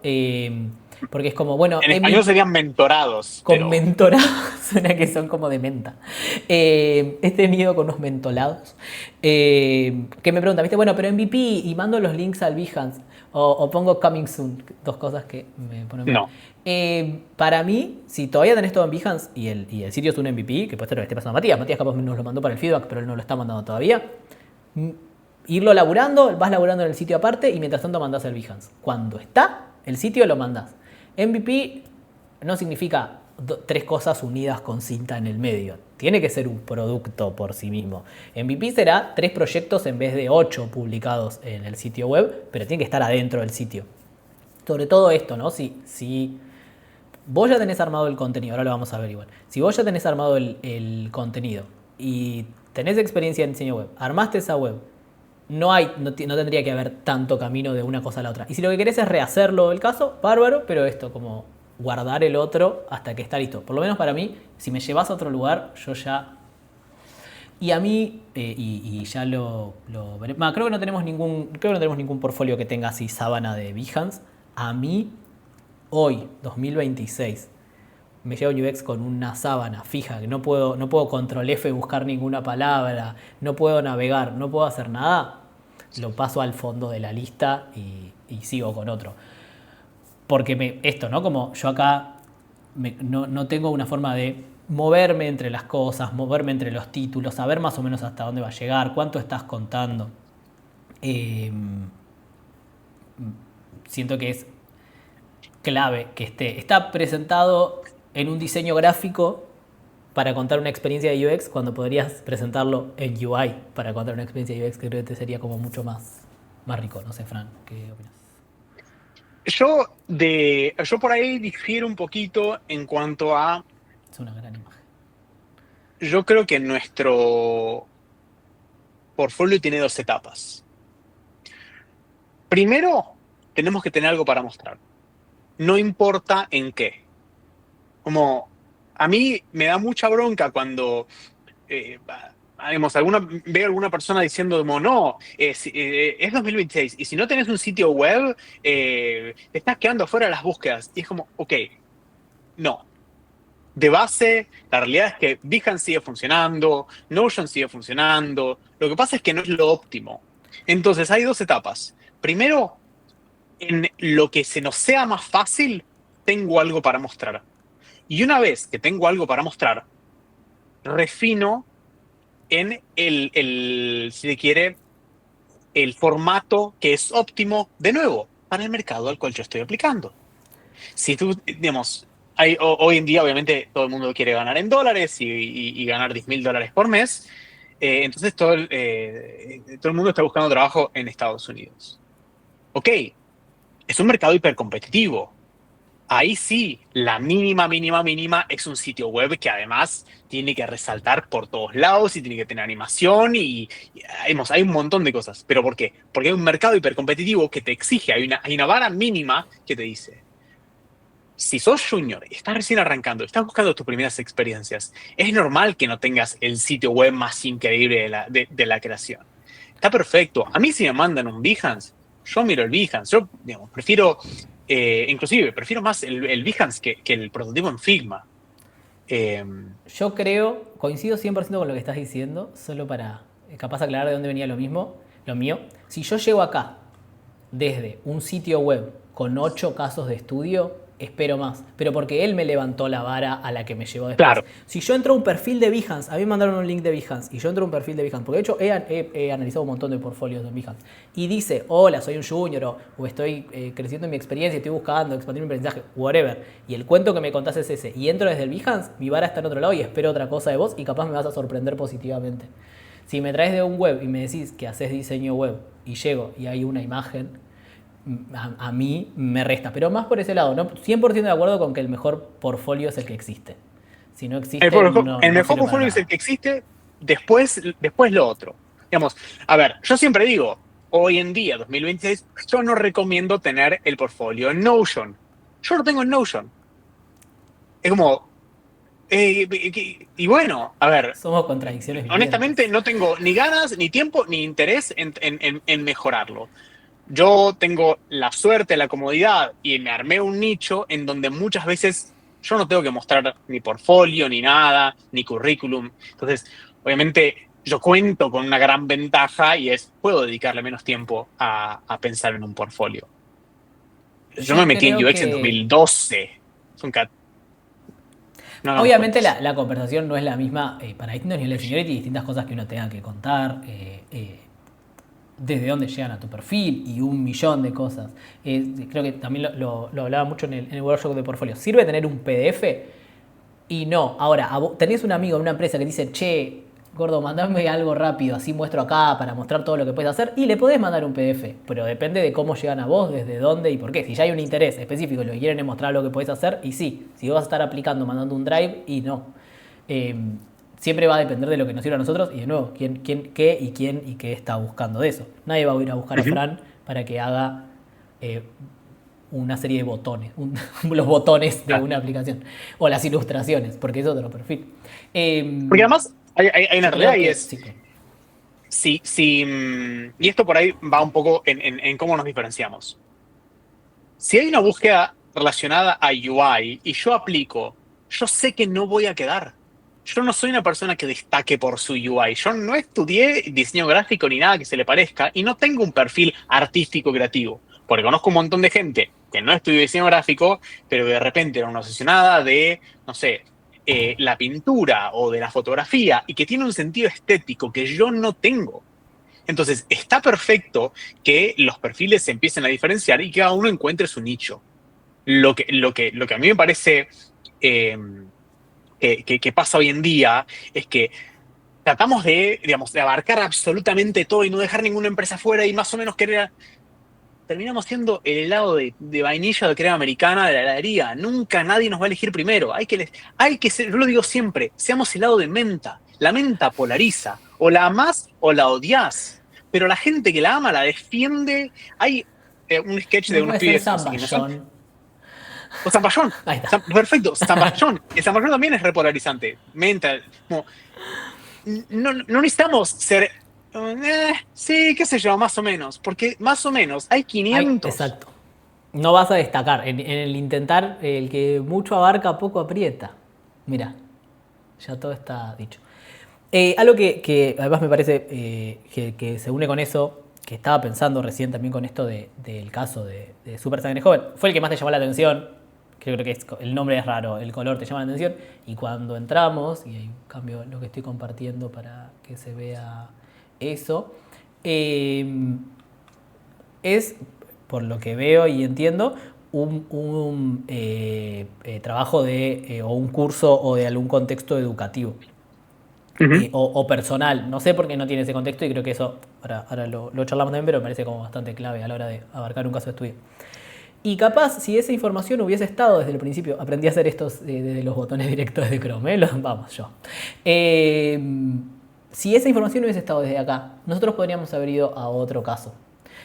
Porque es como, bueno, En español MVP serían mentorados, con pero mentorados, suena que son como de menta. He tenido con unos mentolados que me preguntan, ¿viste? Bueno, pero MVP y mando los links al Behance o pongo coming soon, dos cosas que me ponen mal. no. Para mí, si todavía tenés todo en Behance y el sitio es un MVP, que puede ser lo que esté pasando a Matías, Matías capaz nos lo mandó para el feedback, pero él no lo está mandando todavía. Irlo laburando, vas laburando en el sitio aparte y mientras tanto mandás el Behance. Cuando está, el sitio lo mandás. MVP no significa tres cosas unidas con cinta en el medio. Tiene que ser un producto por sí mismo. MVP será 3 proyectos en vez de 8 publicados en el sitio web, pero tiene que estar adentro del sitio. Sobre todo esto, ¿no? Si vos ya tenés armado el contenido, ahora lo vamos a ver igual. Si vos ya tenés armado el contenido y tenés experiencia en diseño web, armaste esa web, no tendría que haber tanto camino de una cosa a la otra. Y si lo que querés es rehacerlo el caso, bárbaro, pero esto, como guardar el otro hasta que está listo. Por lo menos para mí, si me llevas a otro lugar, yo ya... Y a mí, y ya lo veré. Creo que no tenemos ningún portfolio que tenga así sábana de Behance. A mí, hoy, 2026, me lleva un UX con una sábana fija, que no puedo control F buscar ninguna palabra, no puedo navegar, no puedo hacer nada, lo paso al fondo de la lista y sigo con otro. Porque esto, ¿no? Como yo acá no tengo una forma de moverme entre las cosas, moverme entre los títulos, saber más o menos hasta dónde va a llegar, cuánto estás contando. Eh, Siento que es clave que está presentado en un diseño gráfico para contar una experiencia de UX cuando podrías presentarlo en UI para contar una experiencia de UX que creo que sería como mucho más rico. No sé, Fran, ¿qué opinas? Yo por ahí difiero un poquito en cuanto a, Es una gran imagen. yo creo que nuestro portfolio tiene dos etapas. Primero, tenemos que tener algo para mostrar. no importa en qué. Como a mí me da mucha bronca cuando digamos, veo alguna persona diciendo como, no, es 2026 y si no tenés un sitio web, te estás quedando fuera de las búsquedas. Y es como, ok, no. De base, la realidad es que Behance sigue funcionando, Notion sigue funcionando. Lo que pasa es que no es lo óptimo. Entonces, hay dos etapas. Primero, en lo que se nos sea más fácil, tengo algo para mostrar. Y una vez que tengo algo para mostrar, refino en si se quiere, el formato que es óptimo, de nuevo, para el mercado al cual yo estoy aplicando. Si tú, digamos, hoy en día obviamente todo el mundo quiere ganar en dólares y ganar $10.000 por mes, entonces todo el mundo está buscando trabajo en Estados Unidos. Ok, es un mercado hipercompetitivo. Ahí sí, la mínima, mínima, mínima es un sitio web que además tiene que resaltar por todos lados y tiene que tener animación hay un montón de cosas. ¿Pero por qué? Porque hay un mercado hipercompetitivo que te exige, hay una vara mínima que te dice, si sos junior, estás recién arrancando, estás buscando tus primeras experiencias, es normal que no tengas el sitio web más increíble de la creación. Está perfecto. A mí si me mandan un Behance, yo miro el Behance. Yo, digamos, inclusive, prefiero más el Behance que el prototipo en Figma. Eh, Yo creo, coincido 100% con lo que estás diciendo, solo para capaz aclarar de dónde venía lo mismo, lo mío. Si yo llego acá desde un sitio web con 8 casos de estudio, espero más. Pero porque él me levantó la vara a la que me llevó después. claro, Si yo entro a un perfil de Behance, a mí me mandaron un link de Behance y yo entro a un perfil de Behance, porque de hecho he analizado un montón de portfolios de Behance, y dice, hola, soy un junior o estoy creciendo en mi experiencia, estoy buscando expandir mi aprendizaje, whatever, y el cuento que me contás es ese, y entro desde el Behance, mi vara está en otro lado y espero otra cosa de vos y capaz me vas a sorprender positivamente. Si me traes de un web y me decís que haces diseño web y llego y hay una imagen, a mí me resta. Pero más por ese lado, ¿no? 100% de acuerdo con que el mejor portfolio es el que existe. Si no el, existe, no, el no mejor sirve para portfolio es el nada. que existe, después lo otro. Digamos, a ver, yo siempre digo, hoy en día, 2026, yo no recomiendo tener el portfolio en Notion. Yo lo tengo en Notion. Es como, y bueno, a ver, Somos contradicciones honestamente vivientes. no tengo ni ganas, ni tiempo, ni interés en mejorarlo. Yo tengo la suerte, la comodidad y me armé un nicho en donde muchas veces yo no tengo que mostrar ni portfolio, ni nada, ni currículum. Entonces, obviamente, yo cuento con una gran ventaja y puedo dedicarle menos tiempo a pensar en un portfolio. Yo me Yo metí en creo UX en que 2012. Son no hagamos obviamente cuentas. la conversación no es la misma para distintos niveles de seniority y distintas cosas que uno tenga que contar, desde dónde llegan a tu perfil y un millón de cosas. Creo que también lo hablaba mucho en el workshop de portfolio. ¿Sirve tener un PDF? Y no. Ahora, tenés un amigo en una empresa que dice, che, gordo, mandame algo rápido, así muestro acá para mostrar todo lo que puedes hacer. Y le podés mandar un PDF, pero depende de cómo llegan a vos, desde dónde y por qué. Si ya hay un interés específico y lo que quieren es mostrar lo que podés hacer, y sí. Si vas a estar aplicando, mandando un drive, y no. Eh, Siempre va a depender de lo que nos sirva a nosotros y de nuevo, qué y quién y qué está buscando de eso. Nadie va a ir a buscar a Ujú. Fran para que haga eh, una serie de botones, los botones de Ah, una aplicación, o las ilustraciones, porque es otro perfil. porque Eh, además hay una yo realidad creo y que es, sí, claro. y esto por ahí va un poco en cómo nos diferenciamos. Si hay una búsqueda relacionada a UI y yo aplico, yo sé que no voy a quedar. Yo no soy una persona que destaque por su UI. Yo no estudié diseño gráfico ni nada que se le parezca y no tengo un perfil artístico creativo. Porque conozco un montón de gente que no estudió diseño gráfico, pero que de repente era una obsesionada de, no sé, la pintura o de la fotografía y que tiene un sentido estético que yo no tengo. Entonces, está perfecto que los perfiles se empiecen a diferenciar y que cada uno encuentre su nicho. Lo que a mí me parece eh, que pasa hoy en día es que tratamos digamos, de abarcar absolutamente todo y no dejar ninguna empresa fuera y más o menos querer. Terminamos siendo el helado de vainilla de crema americana de la heladería. Nunca nadie nos va a elegir primero. Hay que ser, yo lo digo siempre, seamos helado de menta. La menta polariza. O la amás o la odias. Pero la gente que la ama la defiende. Hay un sketch de No unos puede ser pibes, no sé quiénes son. zamballón. O Zamballón. Ahí está. Perfecto, Zamballón. El Zamballón también es repolarizante. Mental. Como, no necesitamos ser. Sí, qué sé yo, más o menos. Porque más o menos hay Ay, 500. exacto. No vas a destacar. En el intentar, el que mucho abarca, poco aprieta. Mira, ya todo está dicho. Algo que además me parece que se une con eso, que estaba pensando recién también con esto del caso de Super Sangre Joven, fue el que más te llamó la atención. Creo que el nombre es raro, el color te llama la atención. Y cuando entramos, y ahí cambio lo que estoy compartiendo para que se vea eso, eh, es, por lo que veo y entiendo, un trabajo o un curso o de algún contexto educativo Ujú. o personal. No sé por qué no tiene ese contexto y creo que eso, ahora lo charlamos también, pero me parece como bastante clave a la hora de abarcar un caso de estudio. Y capaz, si esa información hubiese estado desde el principio, aprendí a hacer estos desde los botones directos de Chrome, vamos yo. Eh, si esa información hubiese estado desde acá, nosotros podríamos haber ido a otro caso.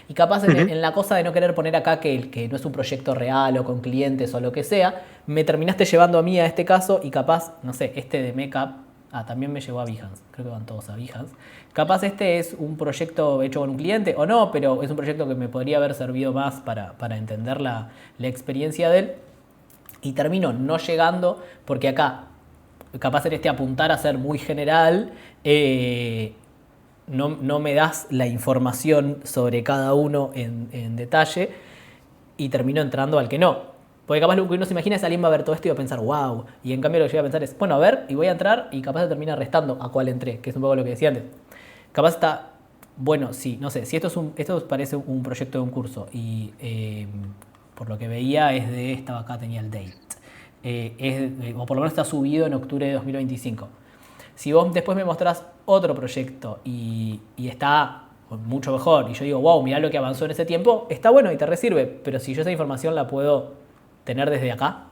Y capaz Ujú. en la cosa de no querer poner acá que no es un proyecto real o con clientes o lo que sea, me terminaste llevando a mí a este caso y capaz, no sé, este de Makeup, también me llevó a Behance, creo que van todos a Behance. Capaz este es un proyecto hecho con un cliente o no, pero es un proyecto que me podría haber servido más para entender la experiencia de él. Y termino no llegando porque acá, capaz en este apuntar a ser muy general, no me das la información sobre cada uno en detalle y termino entrando al que no. Porque capaz lo que uno se imagina es alguien va a ver todo esto y va a pensar, wow. Y en cambio lo que yo voy a pensar es, bueno, a ver, y voy a entrar y capaz se termina restando a cuál entré, que es un poco lo que decía antes. Capaz está, bueno, sí, no sé, si esto parece un proyecto de un curso y por lo que veía es estaba acá, tenía el date. O por lo menos está subido en octubre de 2025. Si vos después me mostrás otro proyecto y está mucho mejor y yo digo, wow, mirá lo que avanzó en ese tiempo, está bueno y te resirve, pero si yo esa información la puedo tener desde acá,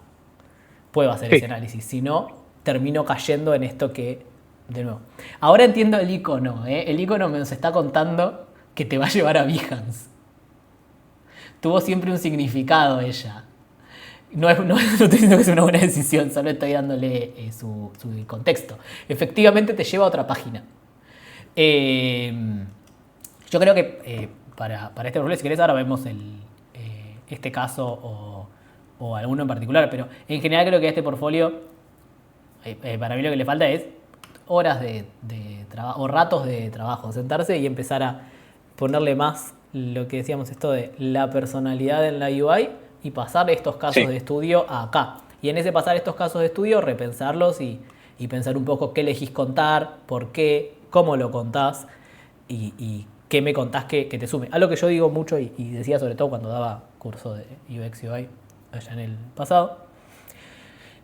puedo hacer ese Sí. análisis. Si no, termino cayendo en esto que, de nuevo. Ahora entiendo el icono, ¿eh? El icono me nos está contando que te va a llevar a Behance. Tuvo siempre un significado ella. No estoy diciendo que es una buena decisión, solo estoy dándole su contexto. Efectivamente te lleva a otra página. Eh, yo creo que para este problema, si querés, ahora vemos este caso o alguno en particular, pero en general creo que este portfolio, para mí lo que le falta es horas de trabajo o ratos de trabajo, sentarse y empezar a ponerle más lo que decíamos esto de la personalidad en la UI y pasar estos casos Sí. de estudio a acá. Y en ese pasar estos casos de estudio, repensarlos y pensar un poco qué elegís contar, por qué, cómo lo contás y qué me contás que te sume. Algo que yo digo mucho y decía sobre todo cuando daba curso de UX UI allá en el pasado,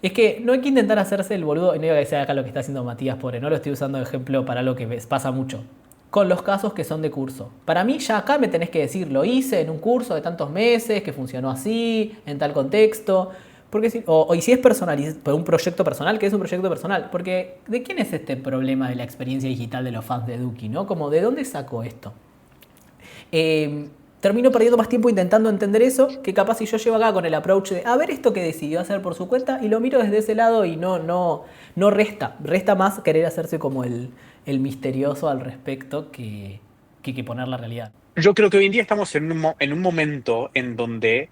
es que no hay que intentar hacerse el boludo, y no digo que sea acá lo que está haciendo Matías, pobre, no lo estoy usando de ejemplo para algo que pasa mucho. Con los casos que son de curso. Para mí ya acá me tenés que decir, lo hice en un curso de tantos meses, que funcionó así, en tal contexto. Porque y si es un proyecto personal, que es un proyecto personal. Porque, ¿de quién es este problema de la experiencia digital de los fans de Duki, no? Como, ¿de dónde sacó esto? Termino perdiendo más tiempo intentando entender eso que capaz si yo llego acá con el approach de a ver esto que decidió hacer por su cuenta y lo miro desde ese lado y no resta más querer hacerse como el misterioso al respecto que poner la realidad. Yo creo que hoy en día estamos en un momento en donde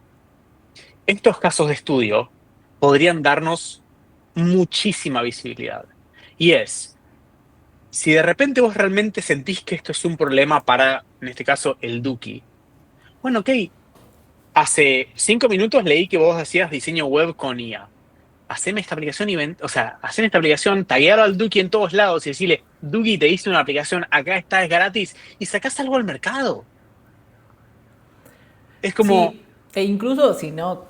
estos casos de estudio podrían darnos muchísima visibilidad. Y es, si de repente vos realmente sentís que esto es un problema para, en este caso, el Duki, bueno, ok, hace 5 minutos leí que vos hacías diseño web con IA. Haceme esta aplicación o sea, haceme esta aplicación, taguear al Duki en todos lados y decirle, Duki, te hice una aplicación, acá está, es gratis, y sacás algo al mercado. Es como, Sí, e incluso si no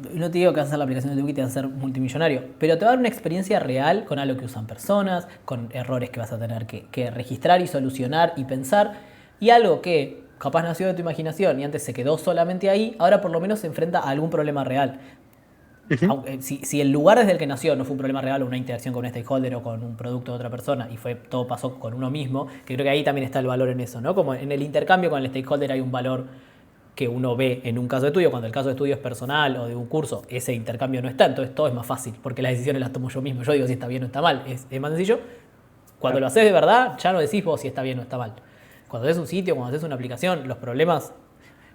te digo que vas a hacer la aplicación de Duki te vas a hacer multimillonario, pero te va a dar una experiencia real con algo que usan personas, con errores que vas a tener que registrar y solucionar y pensar, y algo que capaz nació de tu imaginación y antes se quedó solamente ahí, ahora por lo menos se enfrenta a algún problema real. ujú, Si el lugar desde el que nació no fue un problema real o una interacción con un stakeholder o con un producto de otra persona y todo pasó con uno mismo, que creo que ahí también está el valor en eso, ¿no? Como en el intercambio con el stakeholder hay un valor que uno ve en un caso de estudio. Cuando el caso de estudio es personal o de un curso, ese intercambio no está, entonces todo es más fácil, porque las decisiones las tomo yo mismo. Yo digo si está bien o está mal, es más sencillo. Cuando lo haces de verdad, ya no decís vos si está bien o está mal. Cuando haces un sitio, cuando haces una aplicación, los problemas.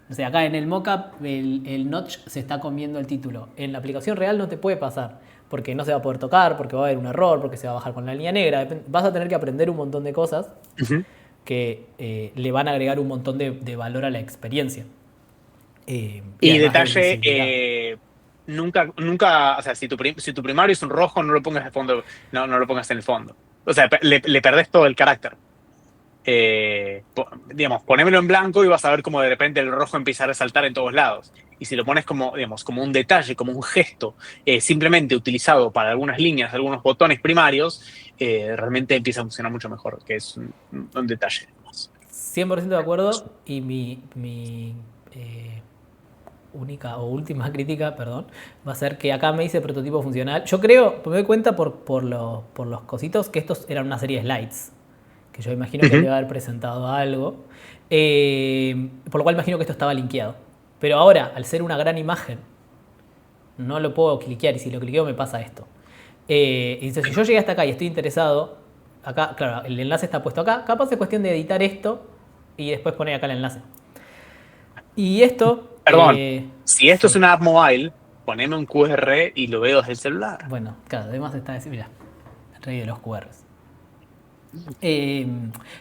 No sé, acá en el mockup el notch se está comiendo el título. En la aplicación real no te puede pasar, porque no se va a poder tocar, porque va a haber un error, porque se va a bajar con la línea negra. Vas a tener que aprender un montón de cosas Ujú. que le van a agregar un montón de valor a la experiencia. Y Y además de detalle, visibilidad. nunca, o sea, si tu primario es un rojo, no lo pongas de fondo, no lo pongas en el fondo. O sea, le perdés todo el carácter. Digamos, ponémelo en blanco y vas a ver cómo de repente el rojo empieza a resaltar en todos lados. Y si lo pones como, digamos, como un detalle, como un gesto, simplemente utilizado para algunas líneas, algunos botones primarios, realmente empieza a funcionar mucho mejor, que es un detalle más. 100% de acuerdo. Y mi única o última crítica, perdón, va a ser que acá me dice prototipo funcional. Yo creo, me doy cuenta por los cositos que estos eran una serie de slides, que yo imagino que él Ujú. debe haber presentado algo, por lo cual imagino que esto estaba linkeado. Pero ahora, al ser una gran imagen, no lo puedo cliquear y si lo cliqueo me pasa esto. Y dice, si yo llegué hasta acá y estoy interesado, acá, claro, el enlace está puesto acá, capaz es cuestión de editar esto y después poner acá el enlace. Y esto, Perdón, si esto es sí, una app mobile, poneme un QR y lo veo desde el celular. bueno, claro, además está decir, mira, el rey de los QRs. Y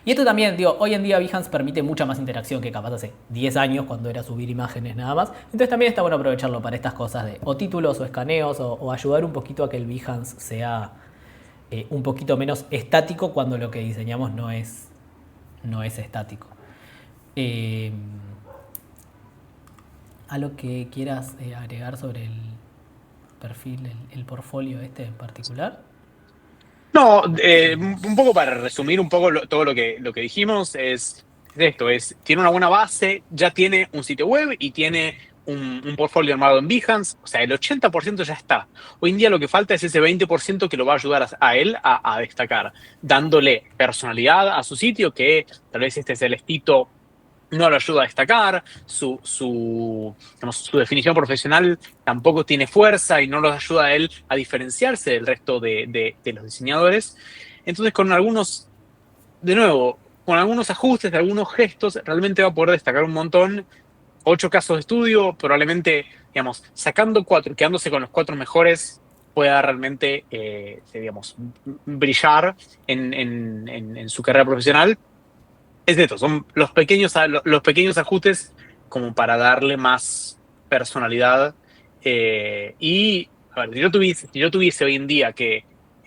esto también, digo, hoy en día Behance permite mucha más interacción que capaz hace 10 años cuando era subir imágenes nada más. Entonces también está bueno aprovecharlo para estas cosas de o títulos o escaneos o ayudar un poquito a que el Behance sea un poquito menos estático cuando lo que diseñamos no es estático. Eh, ¿Algo que quieras agregar sobre el perfil, el portfolio este en particular? No, un poco para resumir un poco todo lo que dijimos es esto, tiene una buena base, ya tiene un sitio web y tiene un portfolio armado en Behance, o sea, el 80% ya está. Hoy en día lo que falta es ese 20% que lo va a ayudar a él a destacar, dándole personalidad a su sitio, que tal vez este celestito no lo ayuda a destacar, digamos, su definición profesional tampoco tiene fuerza y no lo ayuda a él a diferenciarse del resto de los diseñadores. Entonces, con algunos, de nuevo, con algunos ajustes, algunos gestos, realmente va a poder destacar un montón. 8 casos de estudio, probablemente, digamos, sacando 4, quedándose con los 4 mejores, pueda realmente, digamos, brillar en su carrera profesional. Es de esto, son los pequeños ajustes como para darle más personalidad. Y, a ver, si yo tuviese hoy en día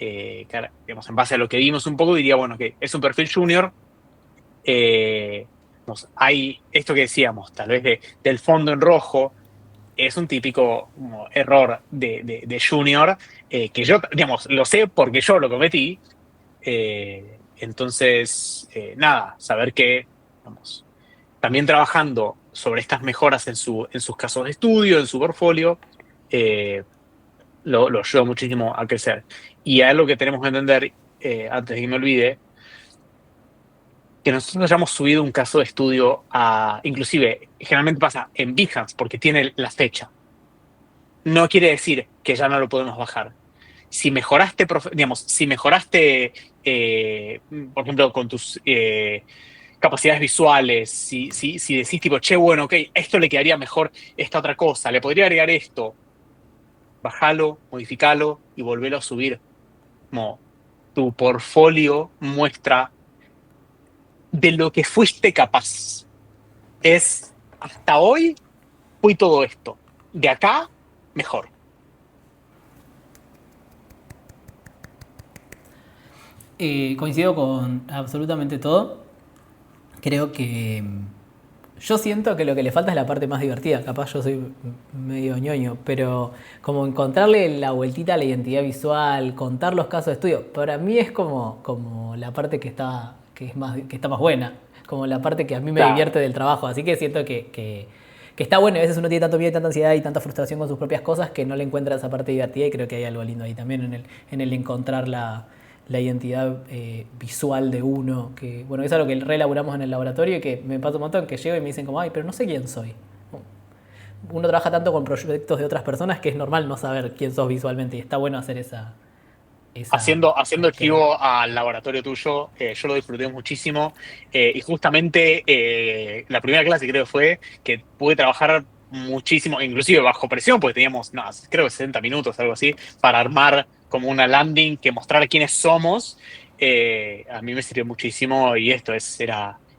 digamos, en base a lo que vimos un poco, diría, bueno, que es un perfil junior. Digamos, hay esto que decíamos, tal vez del fondo en rojo, es un típico como error de junior, que yo, digamos, lo sé porque yo lo cometí. Entonces, nada, saber que, vamos, también trabajando sobre estas mejoras en sus casos de estudio, en su portfolio, eh, lo ayuda muchísimo a crecer. Y a lo que tenemos que entender, antes de que me olvide, que nosotros hayamos subido un caso de estudio inclusive, generalmente pasa en Behance porque tiene la fecha. No quiere decir que ya no lo podemos bajar. Si mejoraste, digamos, si mejoraste, por ejemplo, con tus capacidades visuales, si decís tipo, che, bueno, ok, esto le quedaría mejor esta otra cosa, le podría agregar esto, bájalo, modificalo y volvelo a subir. Como tu portfolio muestra de lo que fuiste capaz. Hasta hoy fui todo esto. De acá, mejor. Coincido con absolutamente todo. Creo que yo siento que lo que le falta es la parte más divertida. Capaz yo soy medio ñoño, pero como encontrarle la vueltita a la identidad visual, contar los casos de estudio, para mí es como la parte que está más buena, como la parte que a mí me Claro. divierte del trabajo. Así que siento que está bueno. A veces uno tiene tanto miedo y tanta ansiedad y tanta frustración con sus propias cosas que no le encuentra esa parte divertida y creo que hay algo lindo ahí también en el encontrar la identidad visual de uno, que bueno, es algo que reelaboramos en el laboratorio y que me pasa un montón que llego y me dicen como, ay, pero no sé quién soy. uno trabaja tanto con proyectos de otras personas que es normal no saber quién sos visualmente y está bueno hacer esa Haciendo búsqueda. chivo al laboratorio tuyo, yo lo disfruté muchísimo y justamente la primera clase creo que fue que pude trabajar muchísimo, inclusive bajo presión, porque teníamos, no, creo que 60 minutos, algo así, para armar como una landing que mostrara quiénes somos. A mí me sirvió muchísimo y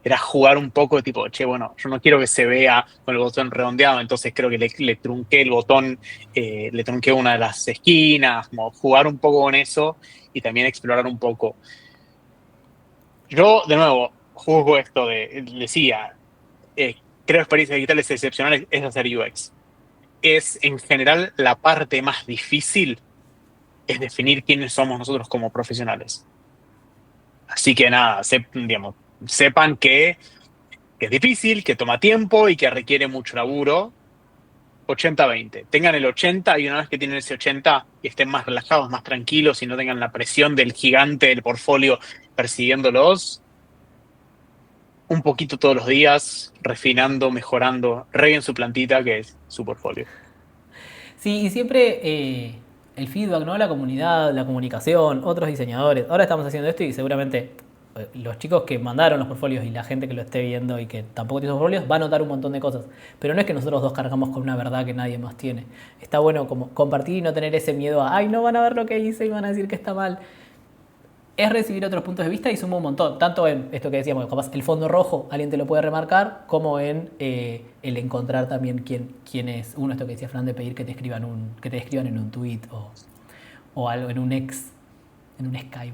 era jugar un poco tipo, che, bueno, yo no quiero que se vea con el botón redondeado, entonces creo que le trunqué el botón, le trunqué una de las esquinas, como jugar un poco con eso y también explorar un poco. Yo, de nuevo, juzgo esto decía, creo experiencias digitales excepcionales es hacer UX. Es en general la parte más difícil, es definir quiénes somos nosotros como profesionales. Así que nada, digamos, sepan que es difícil, que toma tiempo y que requiere mucho laburo. 80-20. Tengan el 80 y una vez que tienen ese 80 estén más relajados, más tranquilos y no tengan la presión del gigante del portfolio persiguiéndolos. Un poquito todos los días, refinando, mejorando, re bien su plantita que es su portfolio. Sí, y siempre el feedback, ¿no? La comunidad, la comunicación, otros diseñadores. Ahora estamos haciendo esto y seguramente los chicos que mandaron los portfolios y la gente que lo esté viendo y que tampoco tiene sus portfolios va a notar un montón de cosas. Pero no es que nosotros dos cargamos con una verdad que nadie más tiene. Está bueno como compartir y no tener ese miedo a, ay, no van a ver lo que hice y van a decir que está mal. Es recibir otros puntos de vista y suma un montón, tanto en esto que decíamos, capaz el fondo rojo alguien te lo puede remarcar, como en el encontrar también quién es uno, esto que decía Fran, de pedir que te escriban en un tweet o algo, en un Skype.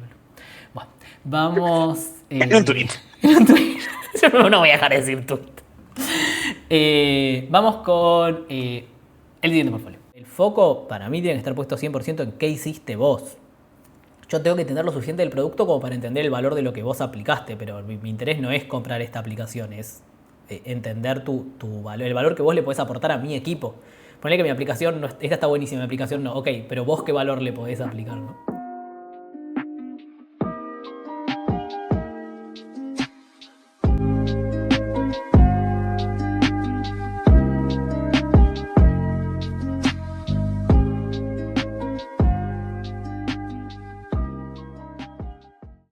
Bueno, vamos... En un tweet. en un tweet. Yo no voy a dejar de decir tweet. Vamos con el siguiente portfolio. El foco para mí tiene que estar puesto 100% en qué hiciste vos. Yo tengo que entender lo suficiente del producto como para entender el valor de lo que vos aplicaste, pero mi interés no es comprar esta aplicación, es entender tu valor, el valor que vos le podés aportar a mi equipo. Ponle que mi aplicación, esta está buenísima, mi aplicación no, ok, pero vos qué valor le podés aplicar, ¿no?